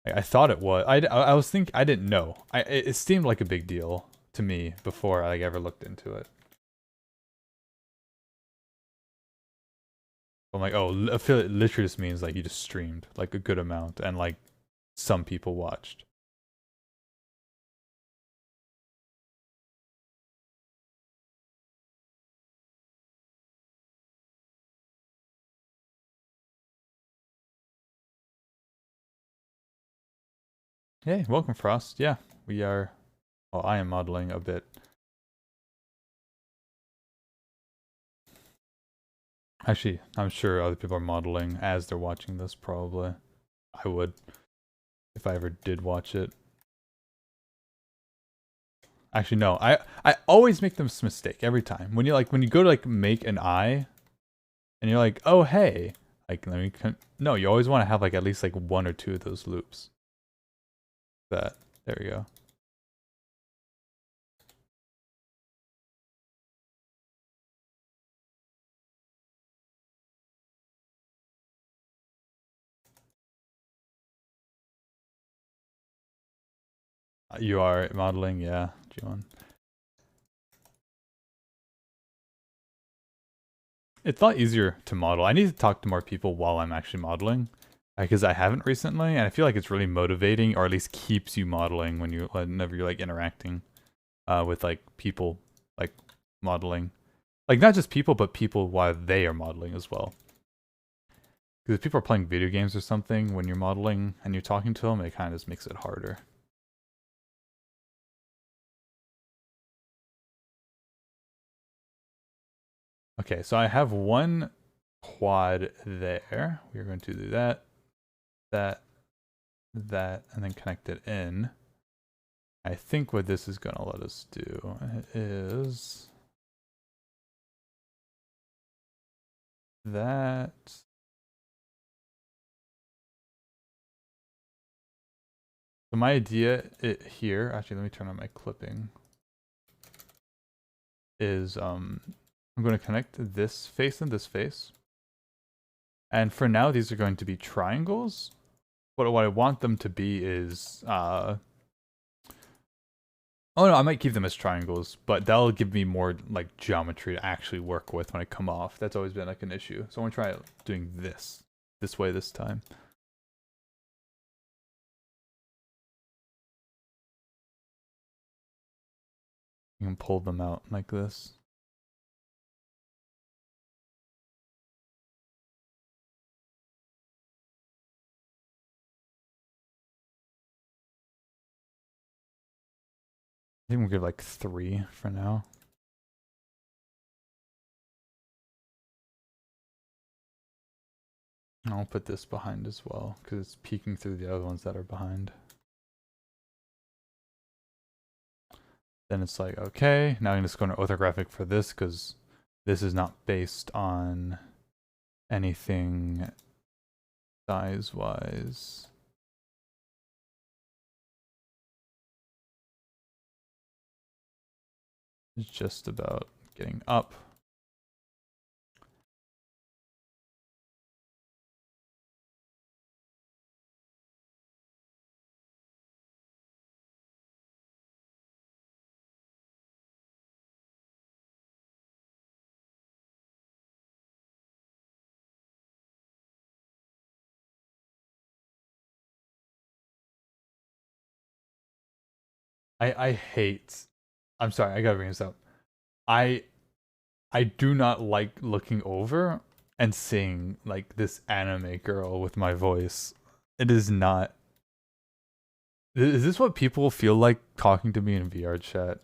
Like, I thought it was. I was thinking I didn't know. It seemed like a big deal to me before I like ever looked into it. I'm like, oh, affiliate literally just means like you just streamed like a good amount and like some people watched. Hey, welcome Frost. Yeah, we are. Well, I am modeling a bit. Actually, I'm sure other people are modeling as they're watching this. Probably, I would if I ever did watch it. Actually, no. I always make this mistake every time. When you go to like make an eye, and you're like, oh hey, like let me. No, you always want to have like at least like 1 or 2 of those loops. That there we go. You are modeling, yeah, John. It's a lot easier to model. I need to talk to more people while I'm actually modeling, because I haven't recently, and I feel like it's really motivating, or at least keeps you modeling whenever you're like interacting with like people, like modeling, like not just people, but people while they are modeling as well. Because if people are playing video games or something when you're modeling and you're talking to them, it kind of just makes it harder. Okay, so I have one quad there. We're going to do that, that, and then connect it in. I think what this is going to let us do is that. So my idea here, actually, let me turn on my clipping, is I'm going to connect this face and this face. And for now, these are going to be triangles. But what I want them to be is, oh no, I might keep them as triangles, but that'll give me more like geometry to actually work with when I come off. That's always been like an issue. So I want to try doing this way this time. You can pull them out like this. I think we'll give like 3 for now. I'll put this behind as well because it's peeking through the other ones that are behind. Then it's like, okay, now I'm just going to orthographic for this because this is not based on anything size-wise. It's just about getting up. I hate, I'm sorry, I gotta bring this up. I do not like looking over and seeing like this anime girl with my voice. It is not. Is this what people feel like talking to me in VR chat?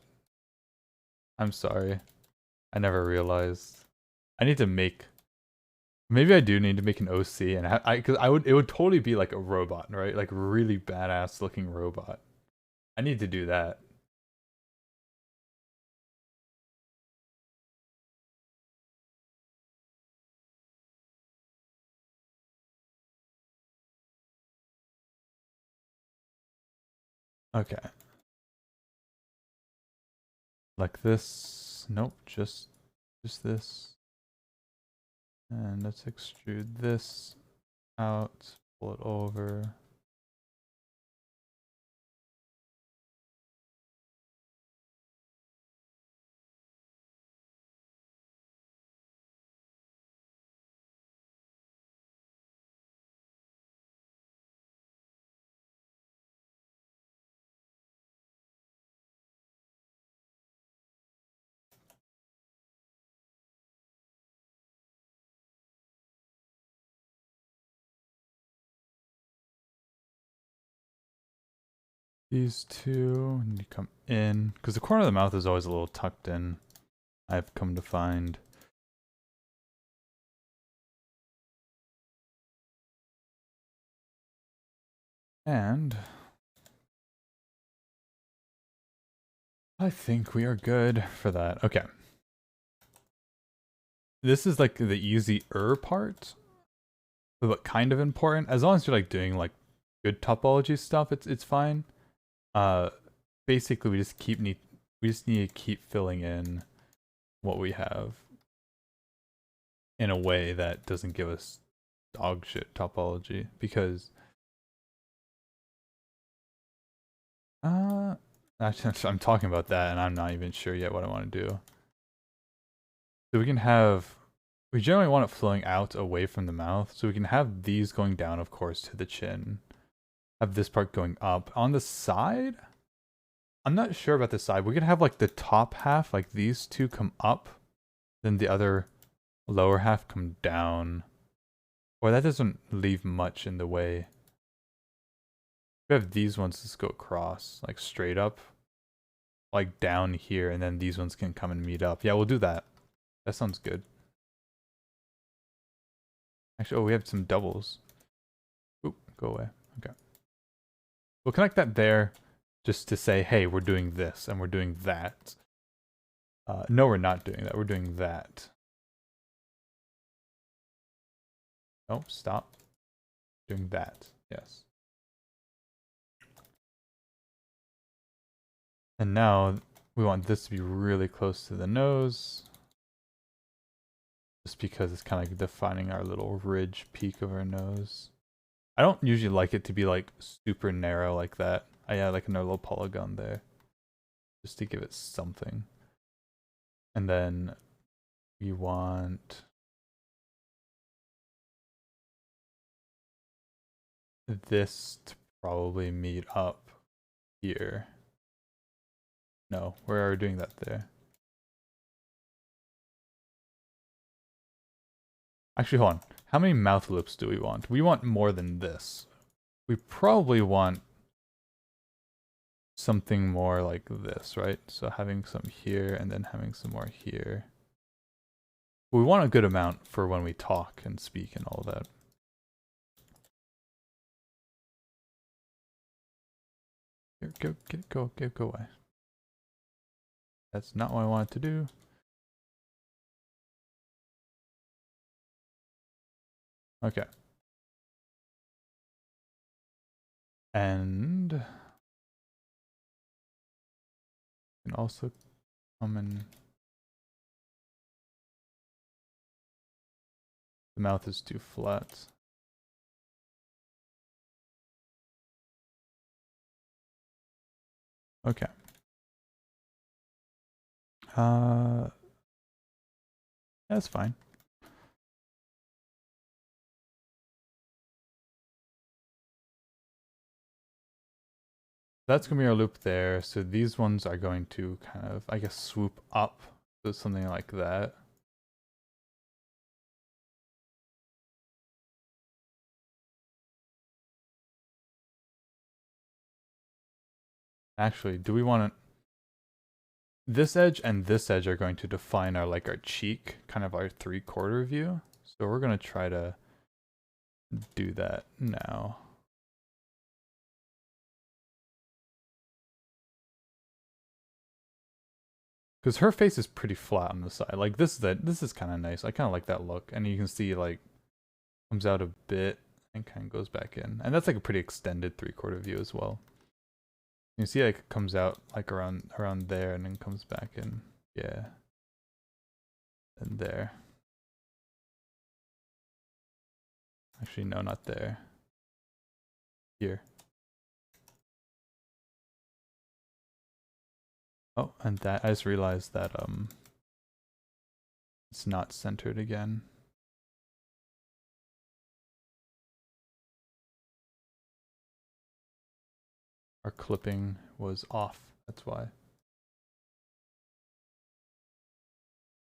I'm sorry. I never realized. I need to make. Maybe I do need to make an OC, and because it would totally be like a robot, right? Like really badass looking robot. I need to do that. Okay. Like this. Nope, just this. And let's extrude this out, pull it over. These two need to come in, because the corner of the mouth is always a little tucked in, I've come to find. And I think we are good for that. Okay. This is like the easier part, but kind of important. As long as you're like doing like good topology stuff, it's fine. Basically we just need to keep filling in what we have in a way that doesn't give us dog shit topology, because actually I'm talking about that and I'm not even sure yet what I want to do. So we generally want it flowing out away from the mouth, so we can have these going down, of course, to the chin. Have this part going up. On the side, I'm not sure about the side. We could have like the top half, like these two come up, then the other lower half come down. Or that doesn't leave much in the way. We have these ones just go across, like straight up, like down here, and then these ones can come and meet up. Yeah, we'll do that. That sounds good. Actually, oh, we have some doubles. Oop, go away. Okay. We'll connect that there just to say, hey, we're doing this and we're doing that. No, we're not doing that. We're doing that. Oh, stop. Doing that. Yes. And now we want this to be really close to the nose. Just because it's kind of like defining our little ridge peak of our nose. I don't usually like it to be like super narrow like that. I add like another little polygon there. Just to give it something. And then we want this to probably meet up here. No, we're doing that there. Actually, hold on. How many mouth loops do we want? We want more than this. We probably want something more like this, right? So having some here and then having some more here. We want a good amount for when we talk and speak and all that. Here, go, get it, go away. That's not what I wanted to do. Okay. And can also come in. The mouth is too flat. Okay. That's fine. That's gonna be our loop there. So these ones are going to kind of, I guess, swoop up to something like that. Actually, do we want to? This edge and this edge are going to define our like our cheek, kind of our 3/4 view. So we're gonna try to do that now. Because her face is pretty flat on the side. Like this is kind of nice. I kind of like that look. And you can see like comes out a bit and kind of goes back in. And that's like a pretty extended 3/4 view as well. You see like it comes out like around there and then comes back in. Yeah. And there. Actually, no, not there. Here. Oh, and that I just realized that it's not centered again. Our clipping was off. That's why.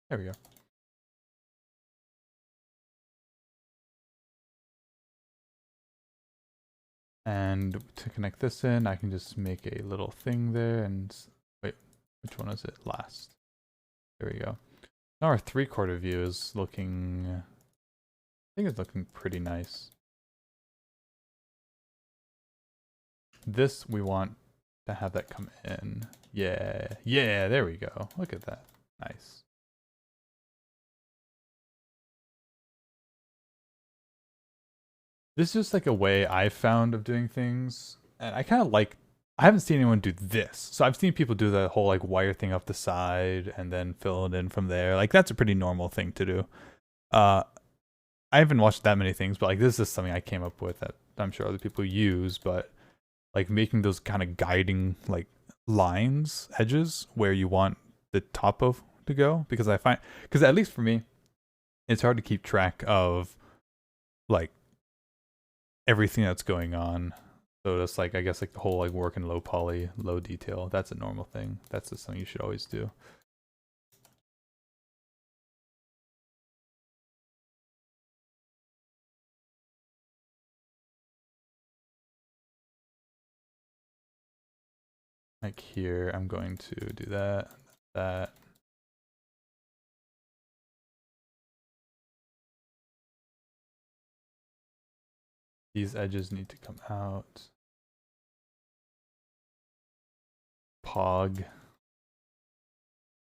There we go. And to connect this in, I can just make a little thing there and wait, which one is it? Last. There we go. Now our 3/4 view is looking, I think it's looking pretty nice. This we want to have that come in. Yeah, yeah, there we go. Look at that. Nice. This is just like a way I've found of doing things. And I kind of like, I haven't seen anyone do this. So I've seen people do the whole like wire thing up the side and then fill it in from there. Like that's a pretty normal thing to do. I haven't watched that many things, but like this is something I came up with that I'm sure other people use, but like making those kind of guiding like lines, edges where you want the top of to go. Because I find, because at least for me, it's hard to keep track of like everything that's going on. So that's like, I guess like the whole like work in low poly, low detail, that's a normal thing. That's just something you should always do. Like here, I'm going to do that, that. These edges need to come out. Pog.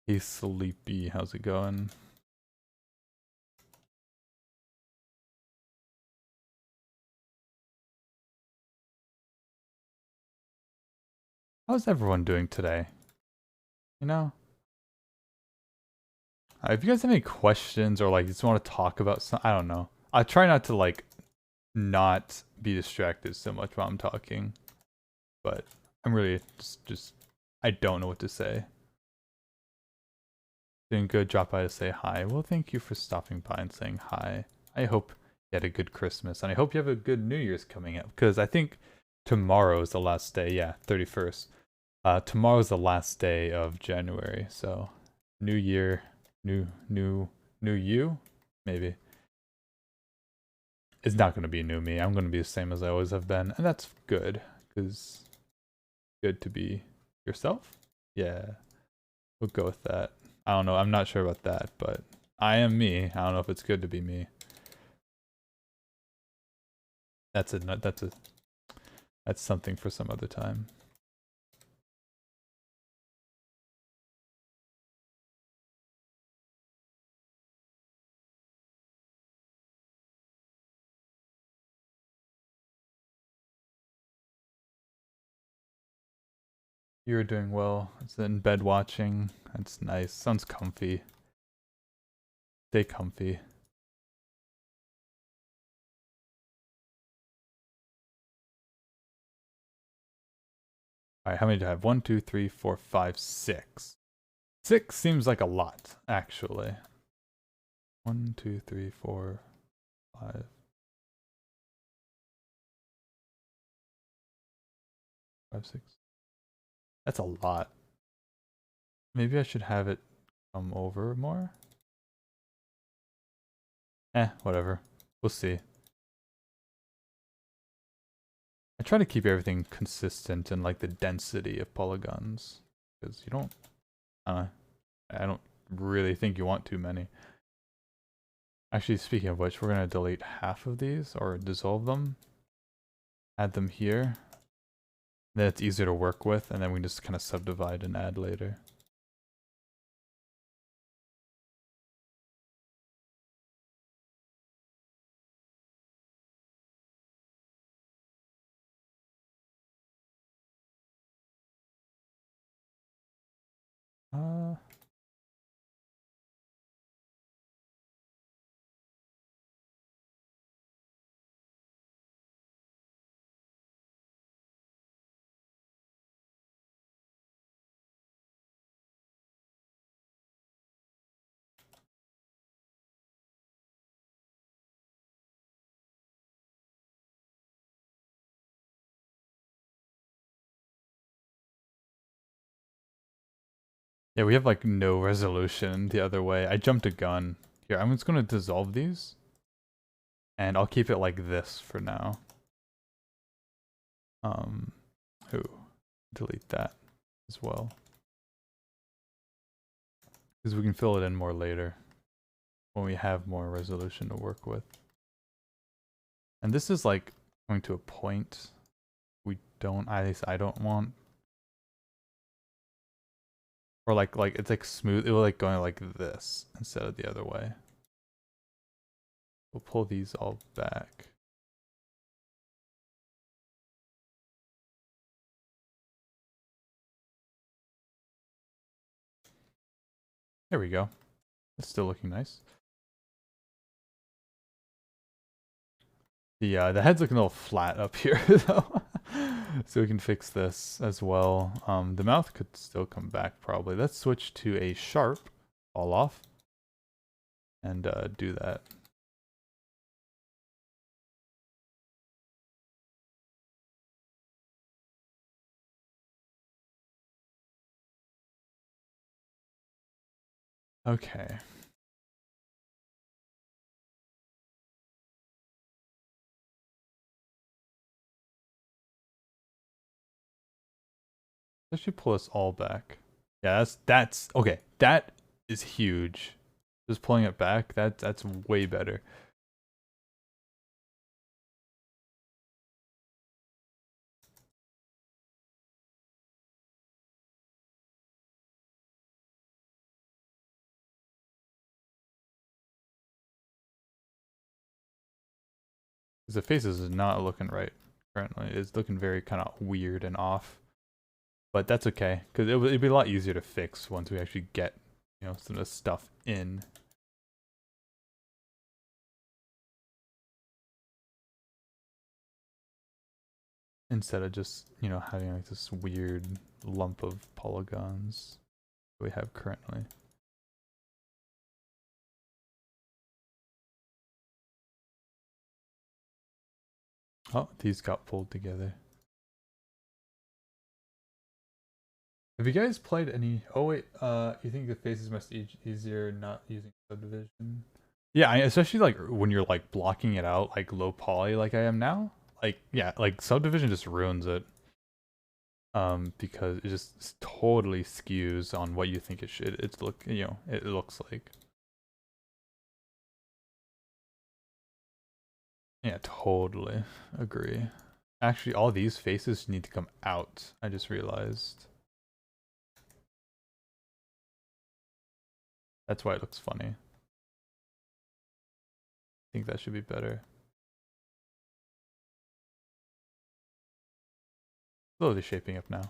He's sleepy. How's it going? How's everyone doing today? You know? If you guys have any questions or like just want to talk about something, I don't know. I try not to like not be distracted so much while I'm talking, but I'm really just I don't know what to say. Doing good. Drop by to say hi. Well, thank you for stopping by and saying hi. I hope you had a good Christmas, and I hope you have a good New Year's coming up, because I think tomorrow is the last day. Yeah, 31st. Tomorrow's the last day of January, so New Year, new you, maybe. It's not gonna be new me. I'm gonna be the same as I always have been, and that's good, because good to be yourself. Yeah, we'll go with that. I don't know. I'm not sure about that, but I am me. I don't know if it's good to be me. That's something for some other time. You're doing well. It's in bed watching. That's nice. Sounds comfy. Stay comfy. Alright, how many do I have? 1, 2, 3, 4, 5, 6. 6 seems like a lot, actually. 1, 2, 3, 4, 5. 5, 6. That's a lot. Maybe I should have it come over more? Whatever. We'll see. I try to keep everything consistent in like the density of polygons, because you don't, I don't really think you want too many. Actually, speaking of which, we're gonna delete half of these or dissolve them, add them here. Then it's easier to work with, and then we can just kind of subdivide and add later. Yeah, we have like no resolution the other way. I jumped a gun. Here, I'm just gonna dissolve these. And I'll keep it like this for now. Delete that as well. Because we can fill it in more later when we have more resolution to work with. And this is like going to a point we don't, at least I don't want. Or like it's like smooth, it will like going like this instead of the other way. We'll pull these all back. There we go. It's still looking nice. The head's looking a little flat up here though. So we can fix this as well. The mouth could still come back probably. Let's switch to a sharp, all off, and do that. Okay. That should pull us all back. Yeah, that's okay. That is huge. Just pulling it back, that's way better. Because the faces is not looking right currently. It's looking very kind of weird and off. But that's okay, because it'd be a lot easier to fix once we actually get, you know, some of the stuff in. Instead of just, you know, having like this weird lump of polygons we have currently. Oh, these got pulled together. Have you guys played any? Oh wait, you think the faces must easier not using subdivision? Yeah, especially like when you're like blocking it out like low poly like I am now. Like yeah, like subdivision just ruins it. Because it just totally skews on what you think it should. It looks like. Yeah, totally agree. Actually, all these faces need to come out. I just realized. That's why it looks funny. I think that should be better. Slowly shaping up now.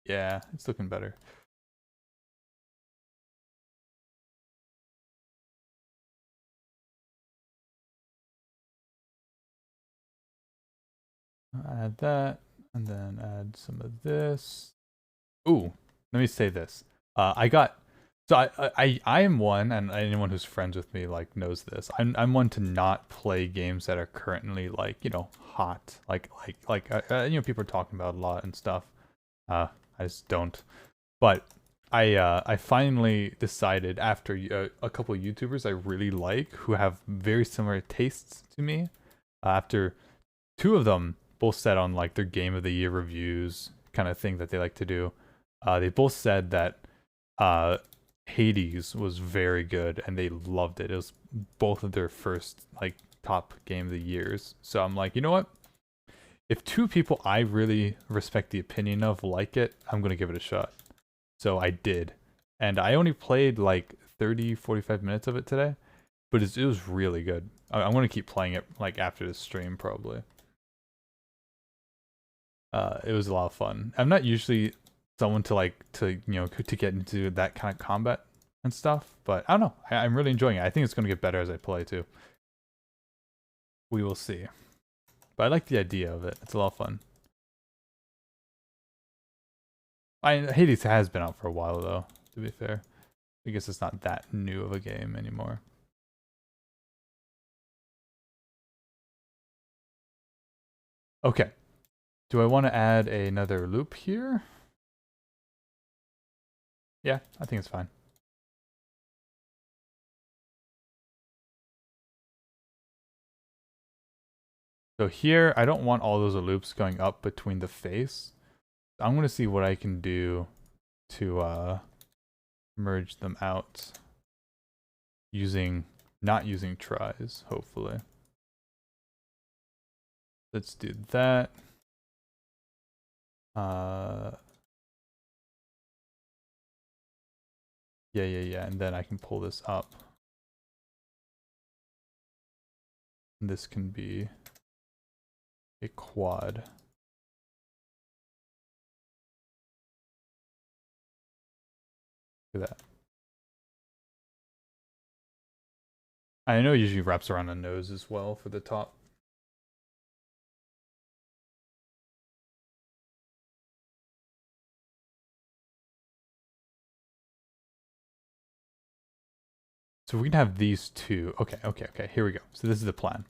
Yeah, it's looking better. Add that, and then add some of this. Ooh, let me say this. I got so I am one, and anyone who's friends with me like knows this. I'm one to not play games that are currently like, you know, hot, like you know, people are talking about a lot and stuff. I just don't. But I finally decided after a couple of YouTubers I really like who have very similar tastes to me. After two of them both said on like their game of the year reviews kind of thing that they like to do. They both said that Hades was very good and they loved it. It was both of their first like top game of the years. So I'm like, you know what? If two people I really respect the opinion of like it, I'm going to give it a shot. So I did. And I only played like 30, 45 minutes of it today, but it was really good. I'm going to keep playing it like after the stream probably. It was a lot of fun. I'm not usually someone to like to get into that kind of combat and stuff, but I don't know. I'm really enjoying it. I think it's going to get better as I play too. We will see. But I like the idea of it. It's a lot of fun. Hades has been out for a while though, to be fair. I guess it's not that new of a game anymore. Okay. Do I want to add another loop here? Yeah, I think it's fine. So here, I don't want all those loops going up between the face. I'm going to see what I can do to merge them out not using tries, hopefully. Let's do that. Yeah, and then I can pull this up. And this can be a quad. Look at that. I know it usually wraps around the nose as well for the top. So we can have these two. Okay, here we go. So this is the plan.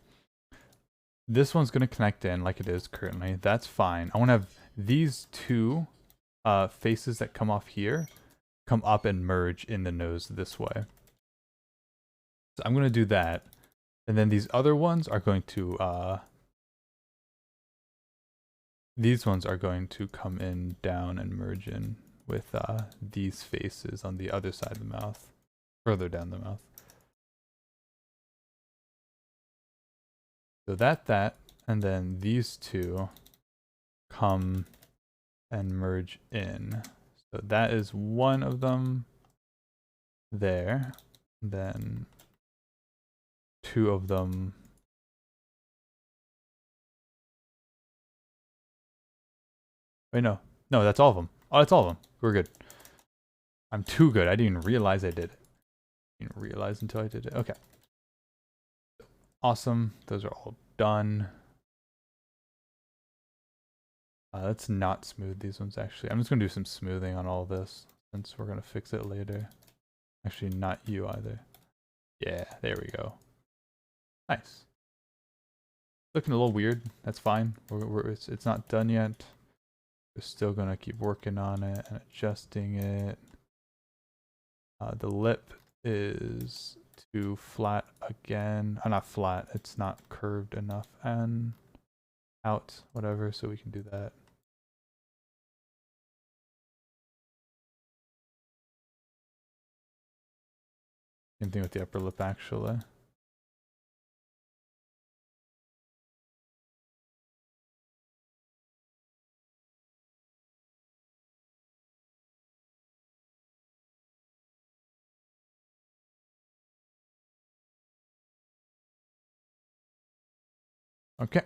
This one's going to connect in like it is currently. That's fine. I want to have these two faces that come off here come up and merge in the nose this way. So I'm going to do that. And then these other ones are going to come in down and merge in with these faces on the other side of the mouth, further down the mouth. So that, and then these two come and merge in. So that is one of them there. Then two of them Wait, no. No, that's all of them. Oh, that's all of them. We're good. I'm too good. I didn't even realize I did it. I didn't realize until I did it. Okay. Awesome. Those are all done. Let's not smooth these ones, actually. I'm just going to do some smoothing on all this, since we're going to fix it later. Actually, not you either. Yeah, there we go. Nice. Looking a little weird. That's fine. It's not done yet. We're still going to keep working on it and adjusting it. The lip is too flat again. Not flat. It's not curved enough and out, whatever, so we can do that. Same thing with the upper lip, actually. Okay.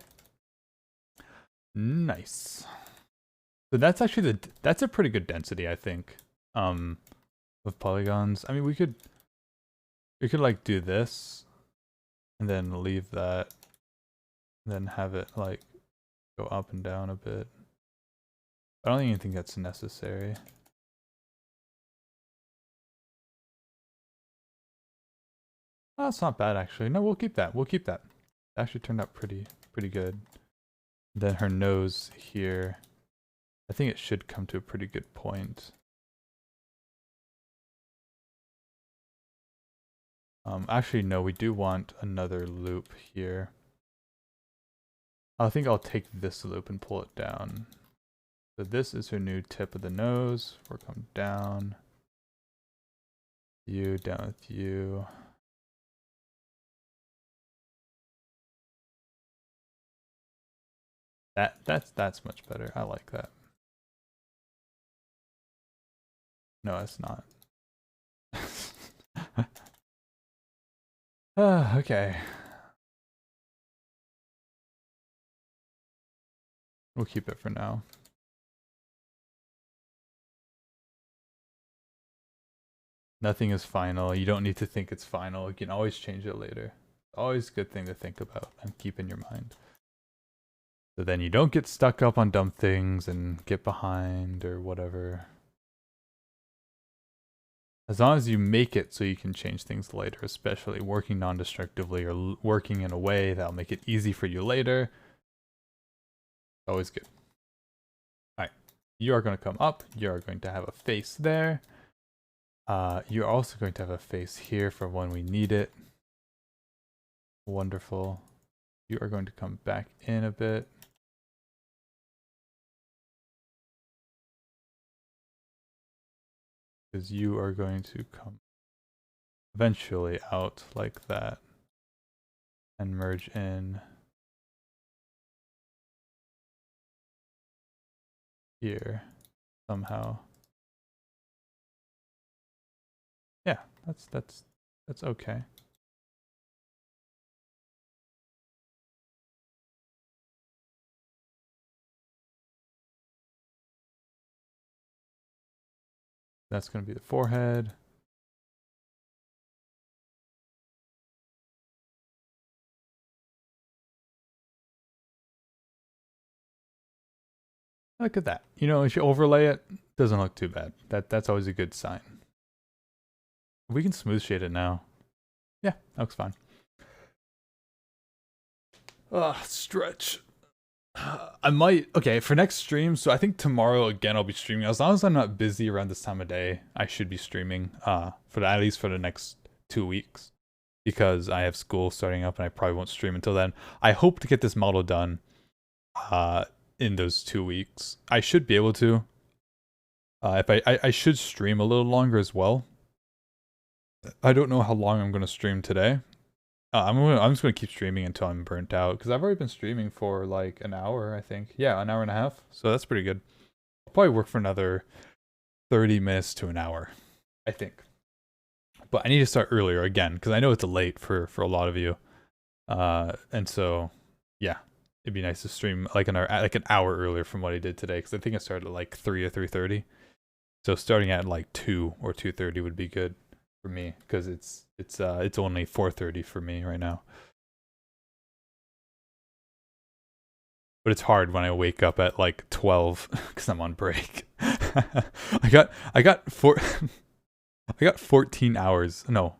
Nice. So that's actually that's a pretty good density, I think. With polygons. I mean, we could like do this and then leave that and then have it like go up and down a bit. I don't even think that's necessary. Oh, that's not bad, actually. No, we'll keep that. We'll keep that. It actually turned out pretty good. Then her nose here, I think it should come to a pretty good point. Actually, no, we do want another loop here. I think I'll take this loop and pull it down. So this is her new tip of the nose. We'll come down. You, down with you. That's much better. I like that. No, it's not. Okay. We'll keep it for now. Nothing is final. You don't need to think it's final. You can always change it later. Always a good thing to think about and keep in your mind. So then you don't get stuck up on dumb things and get behind or whatever. As long as you make it so you can change things later, especially working non-destructively or working in a way that'll make it easy for you later. Always good. Alright, you are going to come up. You are going to have a face there. You're also going to have a face here for when we need it. Wonderful. You are going to come back in a bit. Because you are going to come eventually out like that and merge in here somehow. Yeah, that's okay. That's going to be the forehead. Look at that. You know, if you overlay it, doesn't look too bad. That's always a good sign. We can smooth shade it now. Yeah, that looks fine. Stretch. I might, okay, for next stream, so I think tomorrow again I'll be streaming. As long as I'm not busy around this time of day, I should be streaming for at least for the next 2 weeks. Because I have school starting up and I probably won't stream until then. I hope to get this model done in those 2 weeks. I should be able to. If I should stream a little longer as well. I don't know how long I'm going to stream today. I'm just going to keep streaming until I'm burnt out. Because I've already been streaming for like an hour, I think. Yeah, an hour and a half. So that's pretty good. I'll probably work for another 30 minutes to an hour, I think. But I need to start earlier again. Because I know it's late for a lot of you. And so, yeah. it'd be nice to stream like an hour earlier from what I did today, because I think I started at like 3 or 3:30. So starting at like 2 or 2:30 would be good for me, because it's only 4:30 for me right now. But it's hard when I wake up at like 12 because I'm on break. I got 14 hours, no,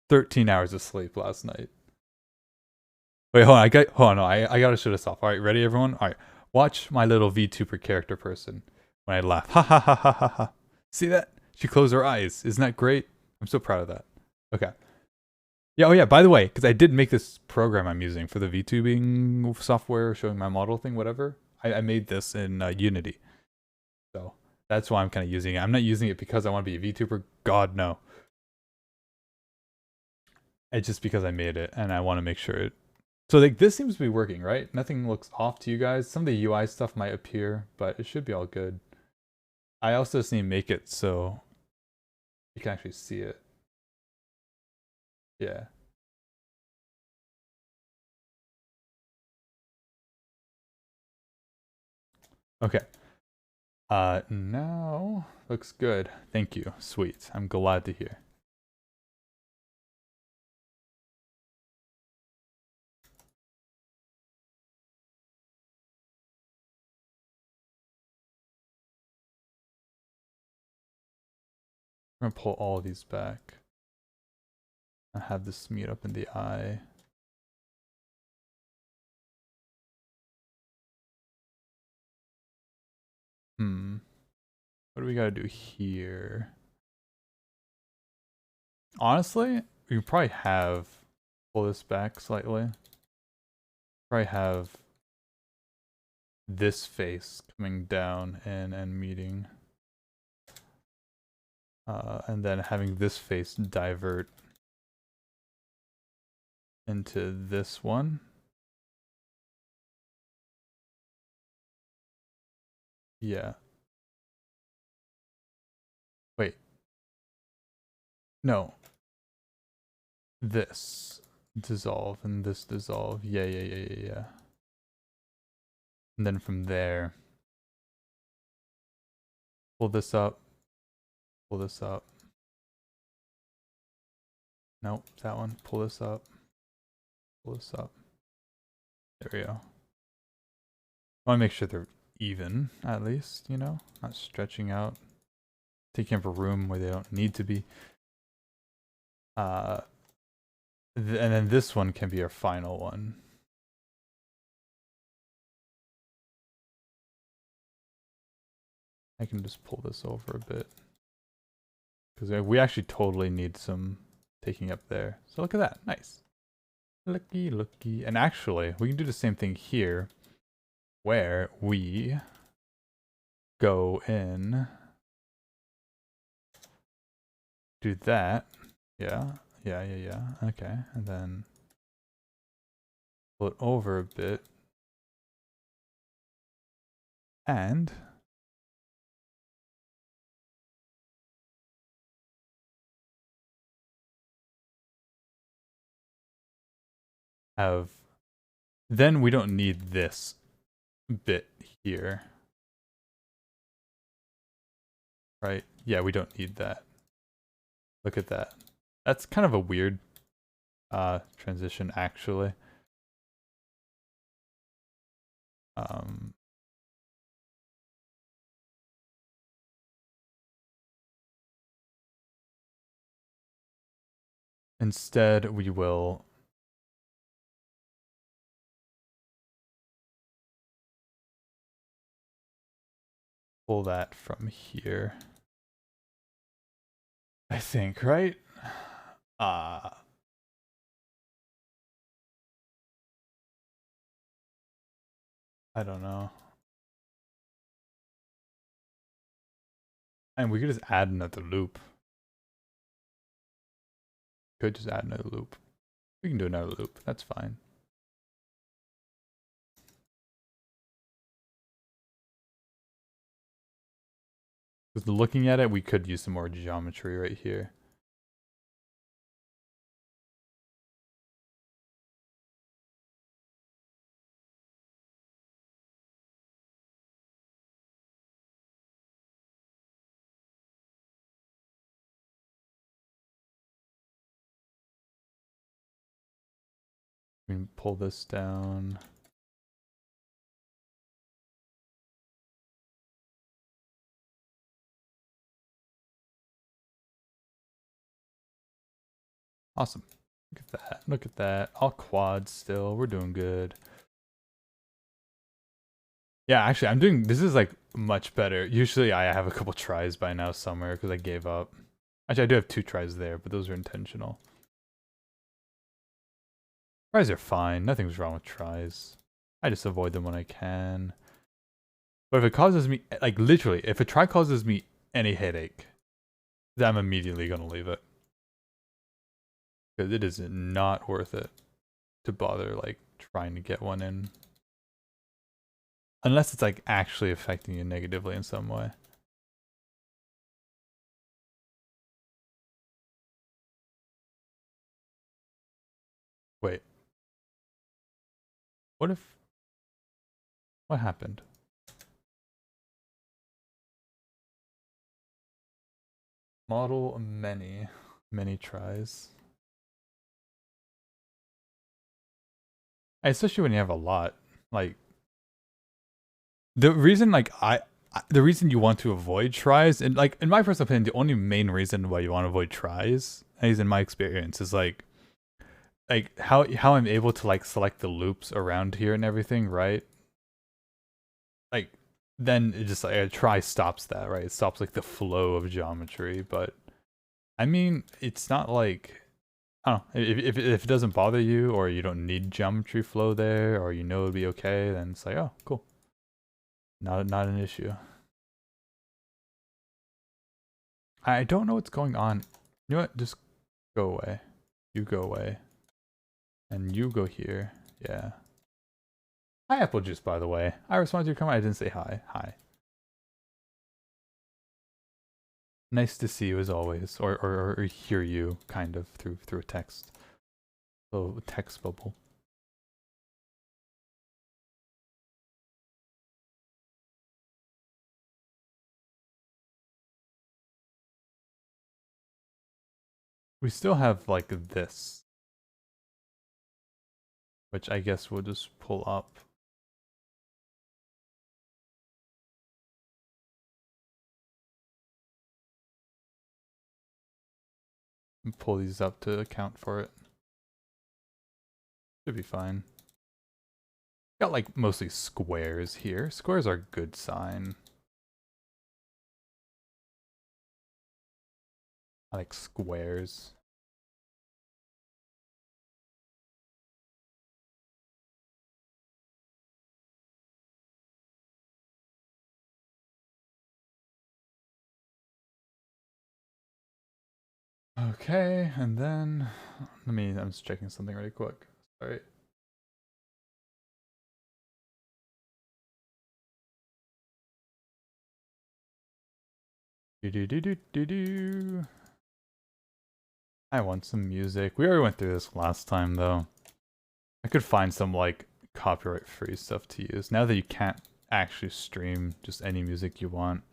13 hours of sleep last night. Wait, hold on, no, I gotta show this off. All right, ready, everyone? All right, watch my little VTuber character person when I laugh. Ha ha ha ha ha ha. See that? She closed her eyes. Isn't that great? I'm so proud of that. Okay. Yeah, oh yeah, by the way, because I did make this program I'm using for the VTubing software, showing my model thing, whatever. I made this in Unity. So that's why I'm kind of using it. I'm not using it because I want to be a VTuber. God, no. It's just because I made it, and I want to make sure it... So like this seems to be working, right? Nothing looks off to you guys. Some of the UI stuff might appear, but it should be all good. I also just need to make it so you can actually see it. Yeah. Okay. Now looks good. Thank you. Sweet. I'm glad to hear. I'm gonna pull all of these back. I have this meet up in the eye. What do we gotta do here? Honestly, we could probably pull this back slightly. Probably have this face coming down and meeting. And then having this face divert into this one. Yeah. Wait. No. This dissolve and this dissolve. Yeah. And then from there, pull this up. Pull this up. Nope, that one. Pull this up. Pull this up. There we go. I want to make sure they're even, at least, you know? Not stretching out. Taking up a room where they don't need to be. And then this one can be our final one. I can just pull this over a bit. Because we actually totally need some taking up there. So look at that. Nice. Looky. And actually, we can do the same thing here, where we go in, do that. Yeah. Okay. And then pull it over a bit. And then we don't need this bit here. Right? Yeah, we don't need that. Look at that. That's kind of a weird transition, actually. Instead, we will pull that from here. I think, right? I don't know. And we could just add another loop. Could just add another loop. We can do another loop. That's fine. Because looking at it, we could use some more geometry right here. We can pull this down. Awesome. Look at that. Look at that. All quads still. We're doing good. Yeah, actually, I'm doing... This is, like, much better. Usually I have a couple tries by now somewhere because I gave up. Actually, I do have 2 tries there, but those are intentional. Tries are fine. Nothing's wrong with tries. I just avoid them when I can. But if it causes me... Like, literally, if a try causes me any headache, then I'm immediately going to leave it. Because it is not worth it to bother, like, trying to get one in. Unless it's, like, actually affecting you negatively in some way. Wait. What if... What happened? Model many. Many tries. Especially when you have a lot. Like... The reason, like, the reason you want to avoid tries, and, like, in my personal opinion, the only main reason why you want to avoid tries, at least in my experience, is, like how I'm able to, like, select the loops around here and everything, right? Like, then it just, like, a try stops that, right? It stops, like, the flow of geometry, but I mean, it's not like, I don't know, if it doesn't bother you, or you don't need geometry flow there, or you know it'd be okay, then it's like, oh, cool. Not an issue. I don't know what's going on. You know what? Just go away. You go away. And you go here. Yeah. Hi, Apple Juice, by the way. I responded to your comment. I didn't say hi. Hi. Nice to see you as always. Or hear you, kind of, through a text. A little text bubble. We still have, like, this. Which I guess we'll just pull up. And pull these up to account for it. Should be fine. Got, like, mostly squares here. Squares are a good sign. I like squares. Okay, and then I'm just checking something really quick. Sorry. Do. I want some music. We already went through this last time though. I could find some, like, copyright free stuff to use. Now that you can't actually stream just any music you want,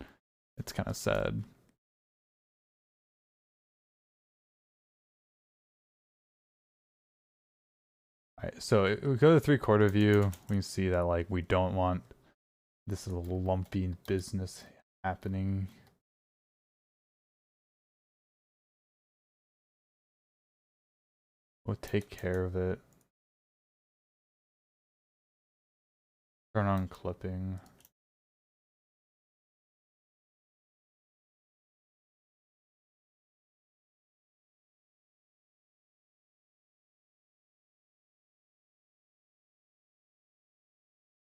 it's kind of sad. Alright, so if we go to 3/4 view, we can see that, like, we don't want this little lumpy business happening. We'll take care of it. Turn on clipping.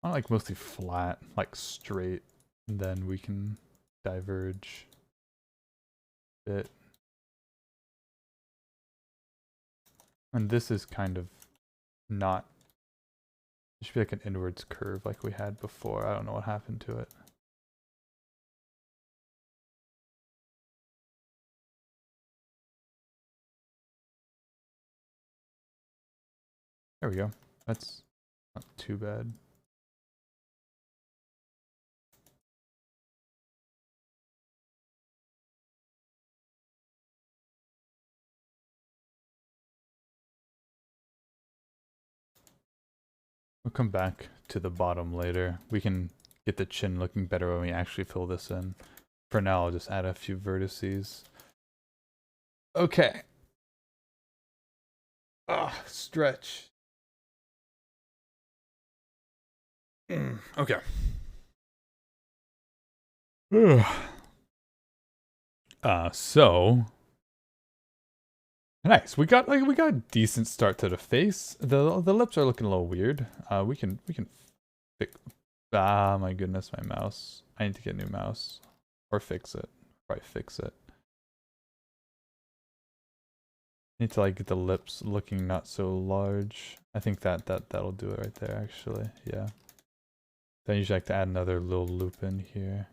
I like mostly flat, like straight, and then we can diverge a bit. And this is kind of not, it should be like an inwards curve like we had before. I don't know what happened to it. There we go. That's not too bad. We'll come back to the bottom later. We can get the chin looking better when we actually fill this in. For now, I'll just add a few vertices. Okay. Stretch. Okay. So nice. We got a decent start to the face. The lips are looking a little weird. We can fix. Ah, my goodness, my mouse. I need to get a new mouse or fix it. Probably fix it. Need to like get the lips looking not so large. I think that'll do it right there. Actually, yeah. Then you usually like to add another little loop in here.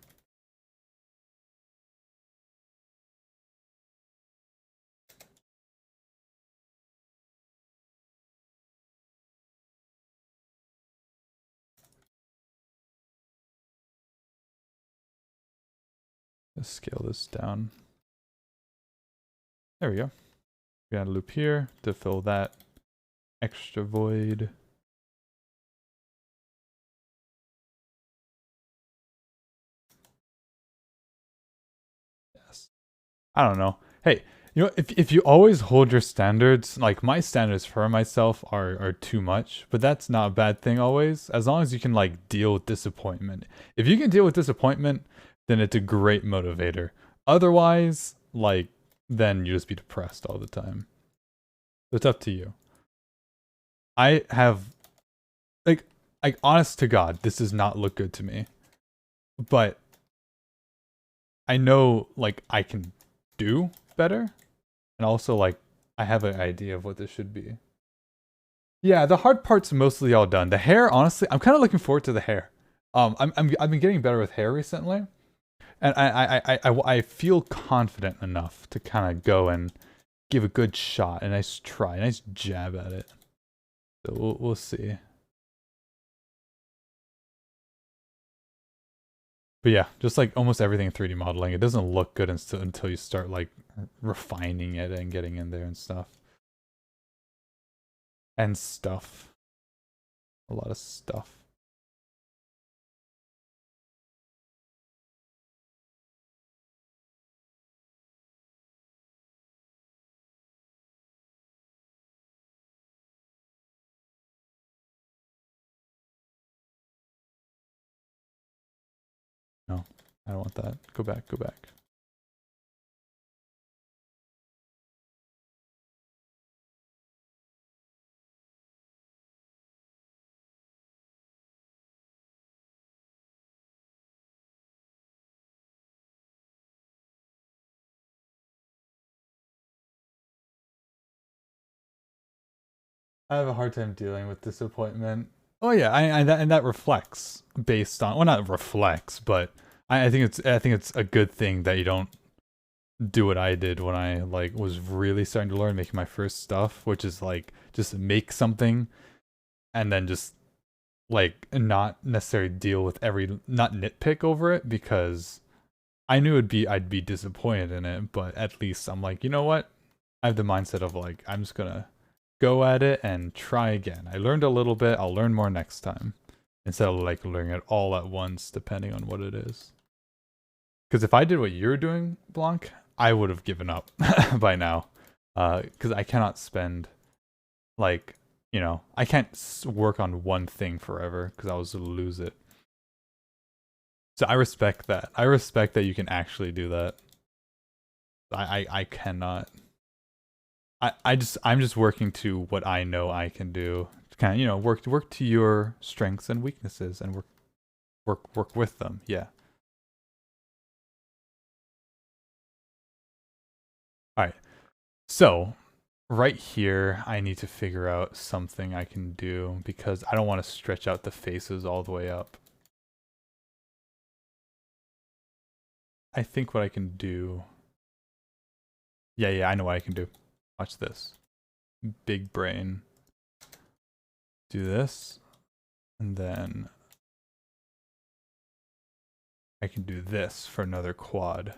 Let's scale this down. There we go. We got a loop here to fill that extra void. Yes. I don't know. Hey, you know, if you always hold your standards, like my standards for myself are too much, but that's not a bad thing always, as long as you can like deal with disappointment. If you can deal with disappointment, then it's a great motivator. Otherwise, like, then you just be depressed all the time. It's up to you. I have, like honest to God, this does not look good to me. But I know, like, I can do better. And also, like, I have an idea of what this should be. Yeah, the hard part's mostly all done. The hair, honestly, I'm kind of looking forward to the hair. I've been getting better with hair recently. And I feel confident enough to kind of go and give a good shot, a nice try, a nice jab at it. So we'll see. But yeah, just like almost everything in 3D modeling, it doesn't look good until you start like refining it and getting in there and stuff. And stuff. A lot of stuff. No, I don't want that. Go back, go back. I have a hard time dealing with disappointment. Oh yeah, and that reflects based on, well, not reflects, but I think it's a good thing that you don't do what I did when I like was really starting to learn making my first stuff, which is like just make something and then just like not necessarily deal with not nitpick over it, because I knew I'd be disappointed in it, but at least I'm like, you know what? I have the mindset of like, I'm just gonna go at it and try again. I learned a little bit, I'll learn more next time. Instead of like learning it all at once, depending on what it is. Because if I did what you're doing, Blanc, I would have given up by now. Because I cannot spend, like, you know, I can't work on one thing forever because I was to lose it. So I respect that. I respect that you can actually do that. I cannot. I'm just working to what I know I can do. Kind of, you know, work to your strengths and weaknesses and work with them. Yeah. All right. So, right here, I need to figure out something I can do because I don't want to stretch out the faces all the way up. I think what I can do... Yeah, I know what I can do. Watch this. Big brain. Do this. And then I can do this for another quad.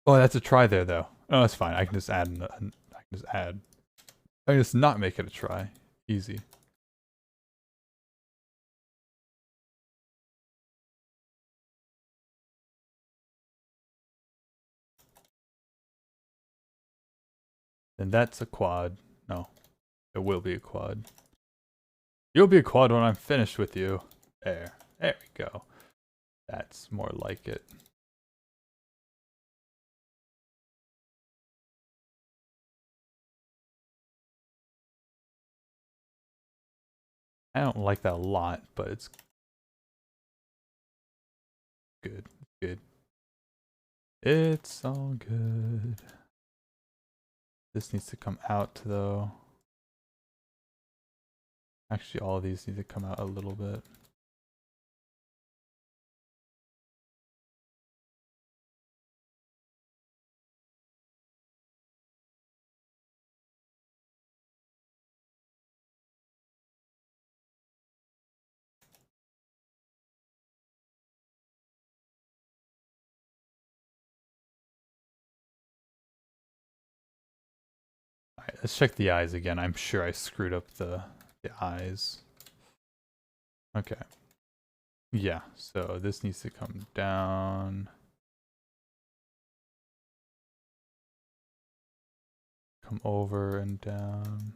Oh, that's a try there, though. Oh, that's fine. I can just add. I can just not make it a try. Easy. And that's a quad. No, it will be a quad. You'll be a quad when I'm finished with you. There we go. That's more like it. I don't like that a lot, but it's good. Good. It's all good. This needs to come out though. Actually, all of these need to come out a little bit. Alright, let's check the eyes again. I'm sure I screwed up the eyes. Okay. Yeah, so this needs to come down. Come over and down.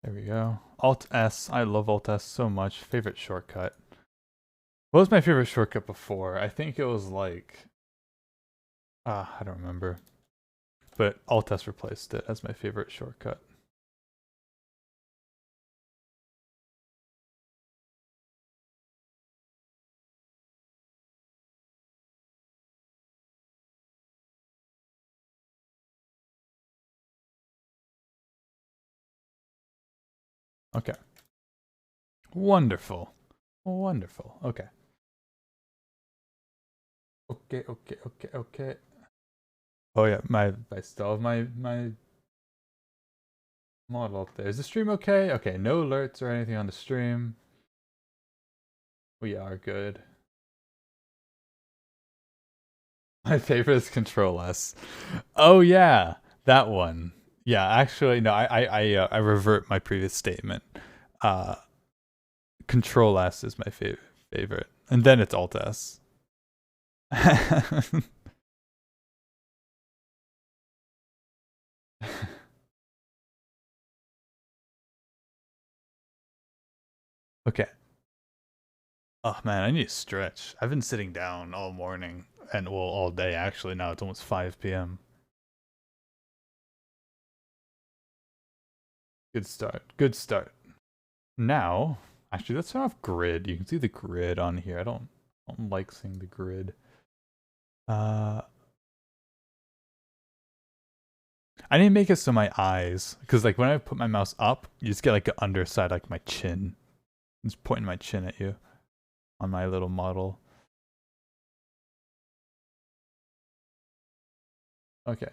There we go. Alt S. I love Alt S so much. Favorite shortcut. What was my favorite shortcut before? I think it was like... I don't remember. But Alt S replaced it as my favorite shortcut. Okay. Wonderful. Wonderful. Okay. Okay. Oh yeah, I still have my model up there. Is the stream okay? Okay, no alerts or anything on the stream. We are good. My favorite is Control S. Oh yeah, that one. Yeah, actually, no. I revert my previous statement. Control S is my favorite, and then it's Alt S. Okay. Oh man, I need to stretch. I've been sitting down all morning and well all day actually. Now it's almost 5 p.m. Good start. Good start. Now, actually, let's turn off grid. You can see the grid on here. I don't like seeing the grid. I need to make it so my eyes, because like when I put my mouse up, you just get like an underside, like my chin. It's pointing my chin at you on my little model. Okay.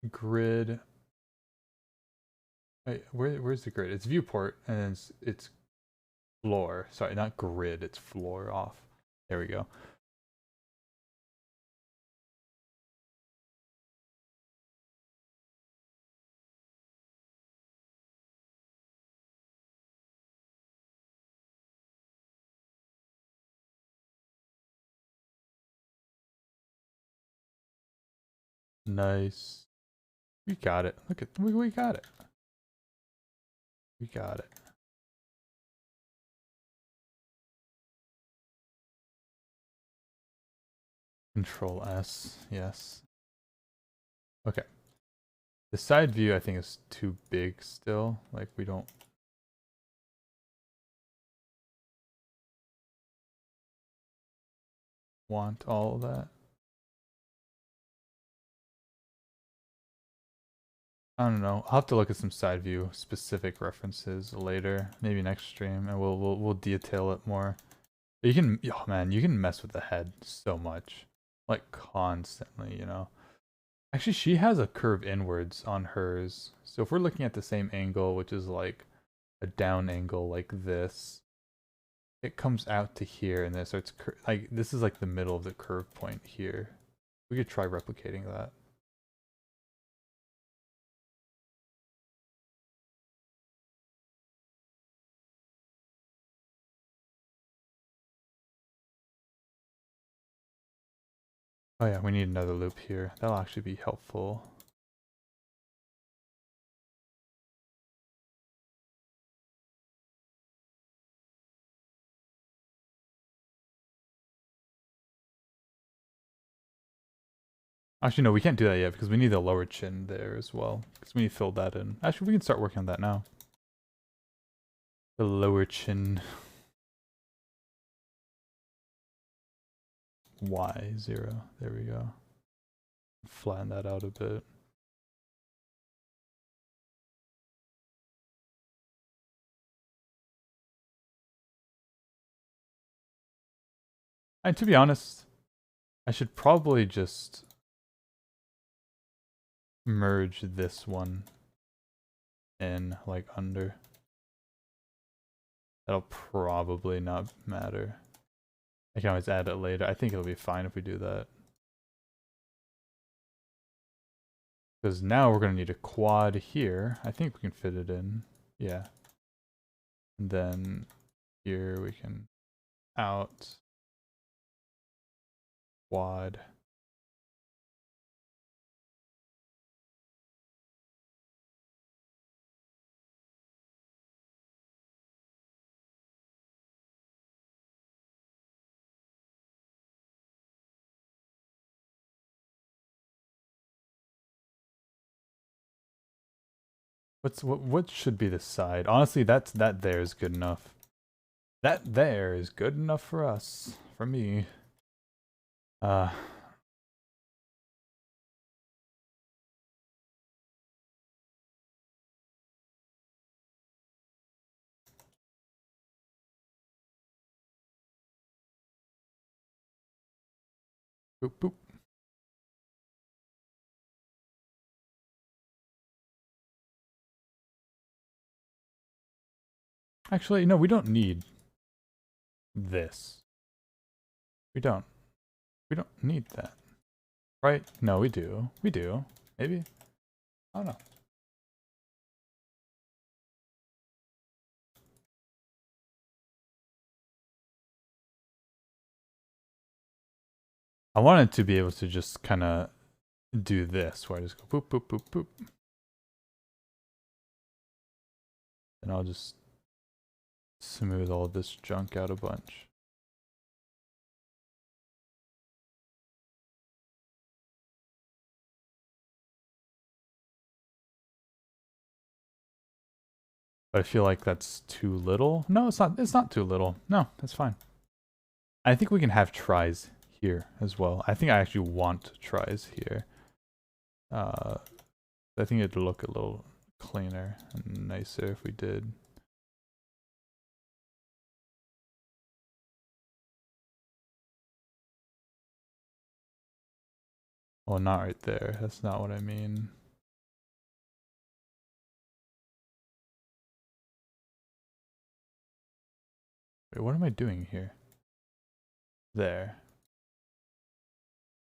Grid. Wait, where's the grid? It's viewport and it's floor. Sorry, not grid. It's floor off. There we go. Nice. We got it. Look at we got it. We got it. Control S. Yes. Okay. The side view I think is too big still. Like we don't want all of that. I don't know. I'll have to look at some side view specific references later, maybe next stream, and we'll detail it more. You can, oh man, you can mess with the head so much, like constantly, you know. Actually, she has a curve inwards on hers, so if we're looking at the same angle, which is like a down angle like this, it comes out to here and then it starts like this is like the middle of the curve point here. We could try replicating that. Oh yeah, we need another loop here. That'll actually be helpful. Actually, no, we can't do that yet because we need the lower chin there as well. Because we need to fill that in. Actually, we can start working on that now. The lower chin. Y0. There we go. Flatten that out a bit. And to be honest, I should probably just merge this one in like under. That'll probably not matter. I can always add it later. I think it'll be fine if we do that. Because now we're going to need a quad here. I think we can fit it in. Yeah. And then here we can out quad. What should be the side? Honestly, that there is good enough. That there is good enough for us. For me. Boop boop. Actually, no, we don't need this. We don't. We don't need that. Right? No, we do. We do. Maybe? I don't know. I wanted to be able to just kind of do this, where I just go boop, boop, boop, boop. And I'll just smooth all this junk out a bunch. But I feel like that's too little. No, it's not. It's not too little. No, that's fine. I think we can have tries here as well. I think I actually want tries here. I think it'd look a little cleaner and nicer if we did. Well, not right there. That's not what I mean. Wait, what am I doing here? There.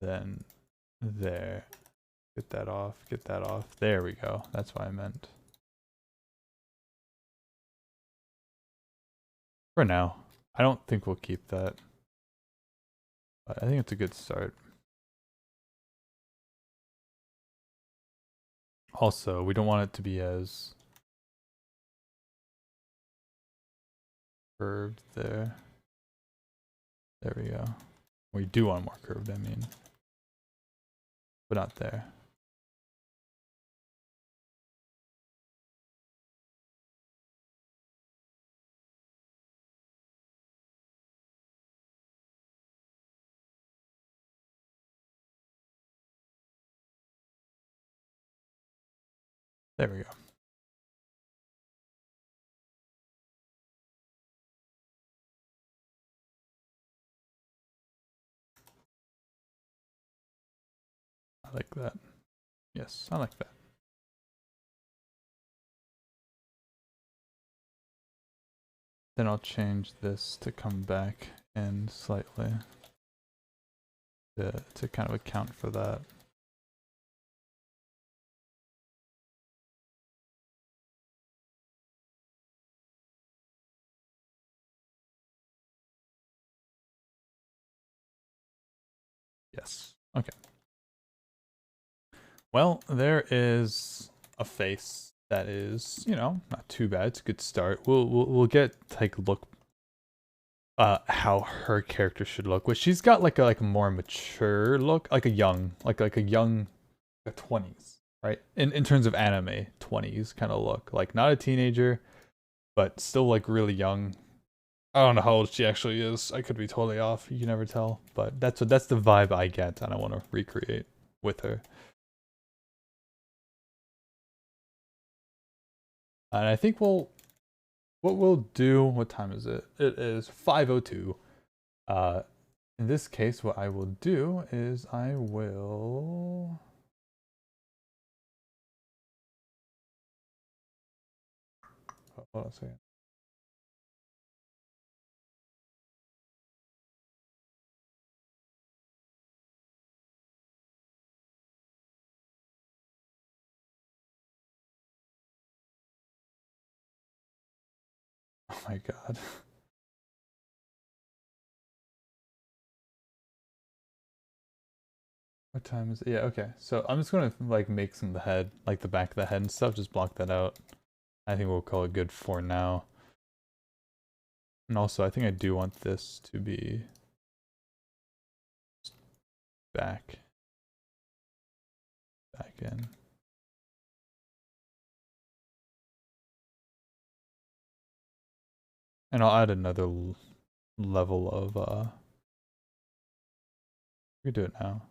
Then there. Get that off. Get that off. There we go. That's what I meant. For now. I don't think we'll keep that. But I think it's a good start. Also, we don't want it to be as curved there. There we go. We do want more curved, I mean. But not there. There we go. I like that. Yes, I like that. Then I'll change this to come back in slightly to kind of account for that. Yes. Okay. Well, there is a face that is, you know, not too bad. It's a good start. We'll get take a look how her character should look. Which she's got like a more mature look, like a young, like a young 20s, right? In terms of anime, 20s kind of look. Like not a teenager, but still like really young. I don't know how old she actually is. I could be totally off. You can never tell. But that's the vibe I get, and I want to recreate with her. And I think what we'll do. What time is it? It is 5:02. In this case, what I will do is I will. Hold on a second. Oh my god. What time is it? Yeah, okay. So I'm just gonna like make some of the head, like the back of the head and stuff, just block that out. I think we'll call it good for now. And also I think I do want this to be back in. And I'll add another level of we can do it now.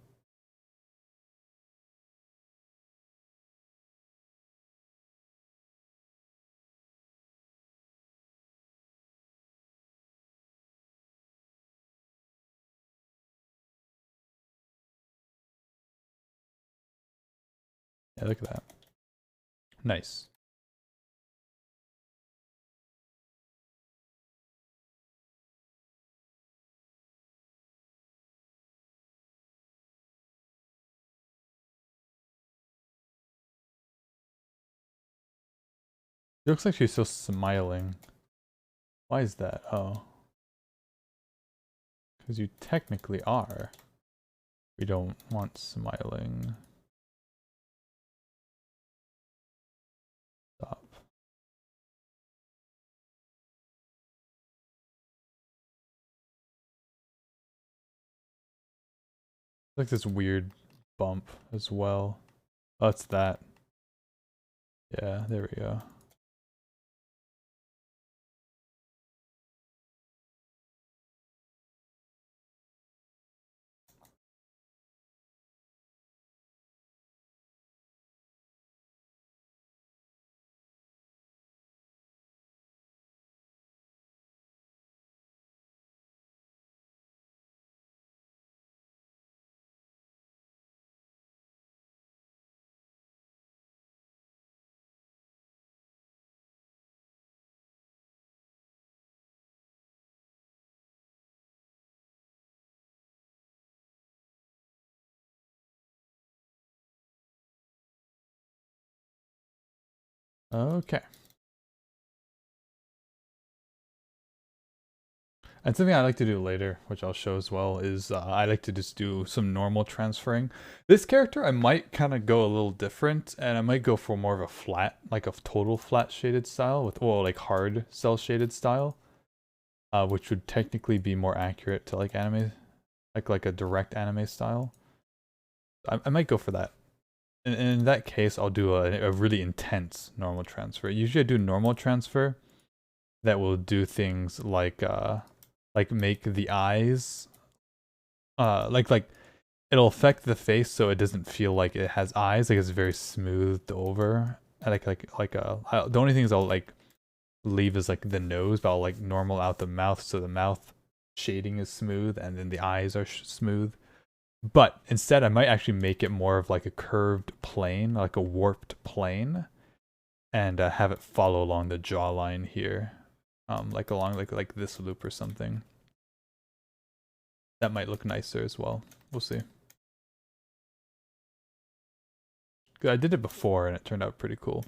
Yeah, look at that. Nice. It looks like she's still smiling. Why is that? Oh. Because you technically are. We don't want smiling. Stop. Like this weird bump as well. Oh, it's that. Yeah, there we go. Okay. And something I like to do later, which I'll show as well, is I like to just do some normal transferring. This character, I might kind of go a little different, and I might go for more of a flat, like a total flat shaded style, with, well, like hard cell shaded style, which would technically be more accurate to like anime, like a direct anime style. I might go for that. And in that case, I'll do a really intense normal transfer. Usually I do normal transfer that will do things like make the eyes like it'll affect the face so it doesn't feel like it has eyes, like it's very smoothed over. The only things I'll like leave is like the nose, but I'll like normal out the mouth so the mouth shading is smooth and then the eyes are smooth. But instead, I might actually make it more of like a curved plane, like a warped plane, and have it follow along the jawline here. like along like this loop or something. That might look nicer as well. We'll see. I did it before and it turned out pretty cool.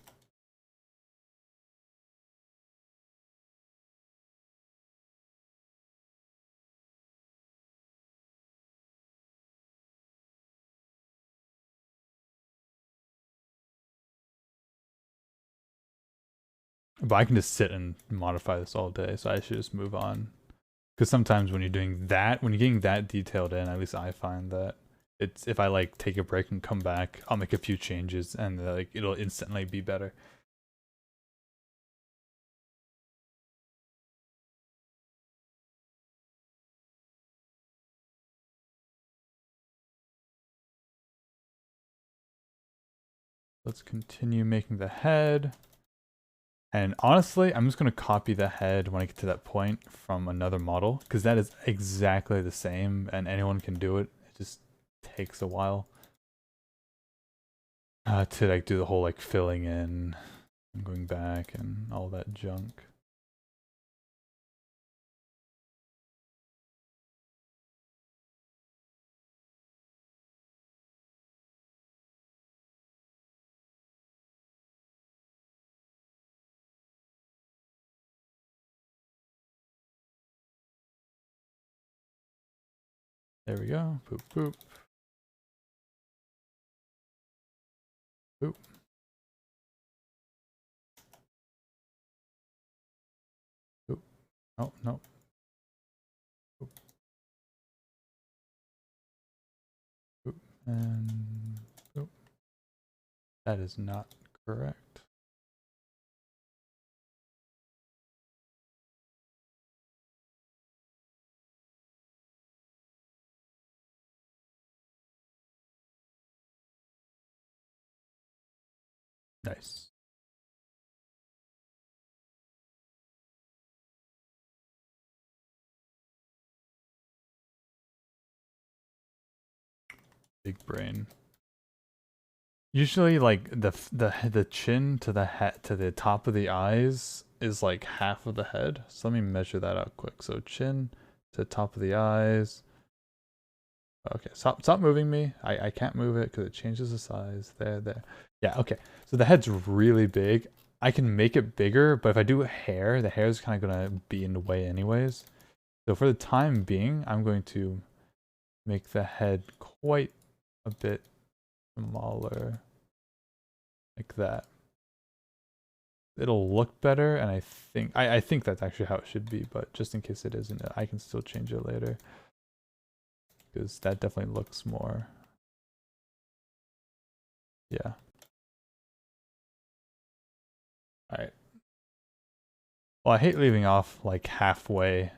But I can just sit and modify this all day, so I should just move on. Because sometimes when you're doing that, when you're getting that detailed in, at least I find that it's, if I like take a break and come back, I'll make a few changes and like it'll instantly be better. Let's continue making the head. And honestly, I'm just going to copy the head when I get to that point from another model, because that is exactly the same and anyone can do it. It just takes a while to like do the whole like filling in and going back and all that junk. There we go. Boop, boop. Boop. Boop. Oh, no. Boop. Boop. And boop. That is not correct. Nice. Big brain. Usually, like the chin to the head to the top of the eyes is like half of the head. So let me measure that out quick. So chin to top of the eyes. Okay, stop moving me. I can't move it because it changes the size. There. Yeah, okay. So the head's really big. I can make it bigger, but if I do hair, the hair is kind of gonna be in the way anyways. So for the time being, I'm going to make the head quite a bit smaller, like that. It'll look better, and I think that's actually how it should be, but just in case it isn't, I can still change it later, because that definitely looks more, yeah. Alright. Well, I hate leaving off like halfway,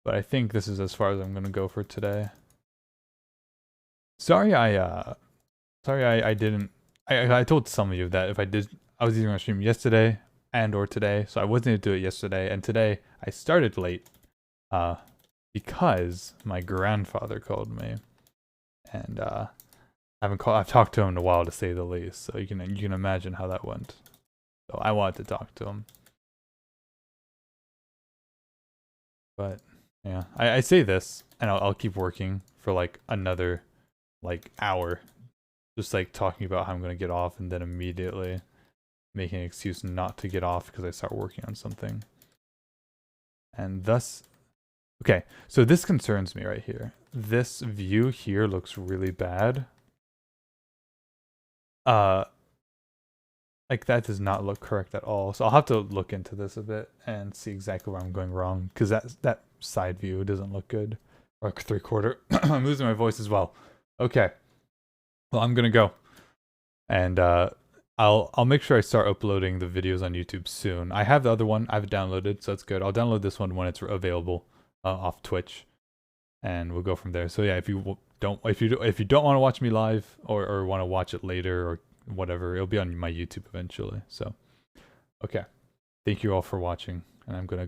but I think this is as far as I'm gonna go for today. Sorry I didn't, I told some of you that if I was either gonna stream yesterday and or today, so I wasn't gonna do it yesterday, and today I started late because my grandfather called me, and I've talked to him in a while, to say the least, so you can imagine how that went. So I wanted to talk to him. But yeah, I say this and I'll keep working for like another like hour, just like talking about how I'm gonna get off and then immediately making an excuse not to get off because I start working on something. And thus, okay, so this concerns me right here. This view here looks really bad. Like that does not look correct at all. So I'll have to look into this a bit and see exactly where I'm going wrong, because that side view doesn't look good. Or 3/4. I'm losing my voice as well. Okay. Well, I'm gonna go, and I'll make sure I start uploading the videos on YouTube soon. I have the other one I've downloaded, so that's good. I'll download this one when it's available off Twitch, and we'll go from there. So yeah, if you don't want to watch me live or want to watch it later or whatever, it'll be on my YouTube eventually. So okay, thank you all for watching, and I'm gonna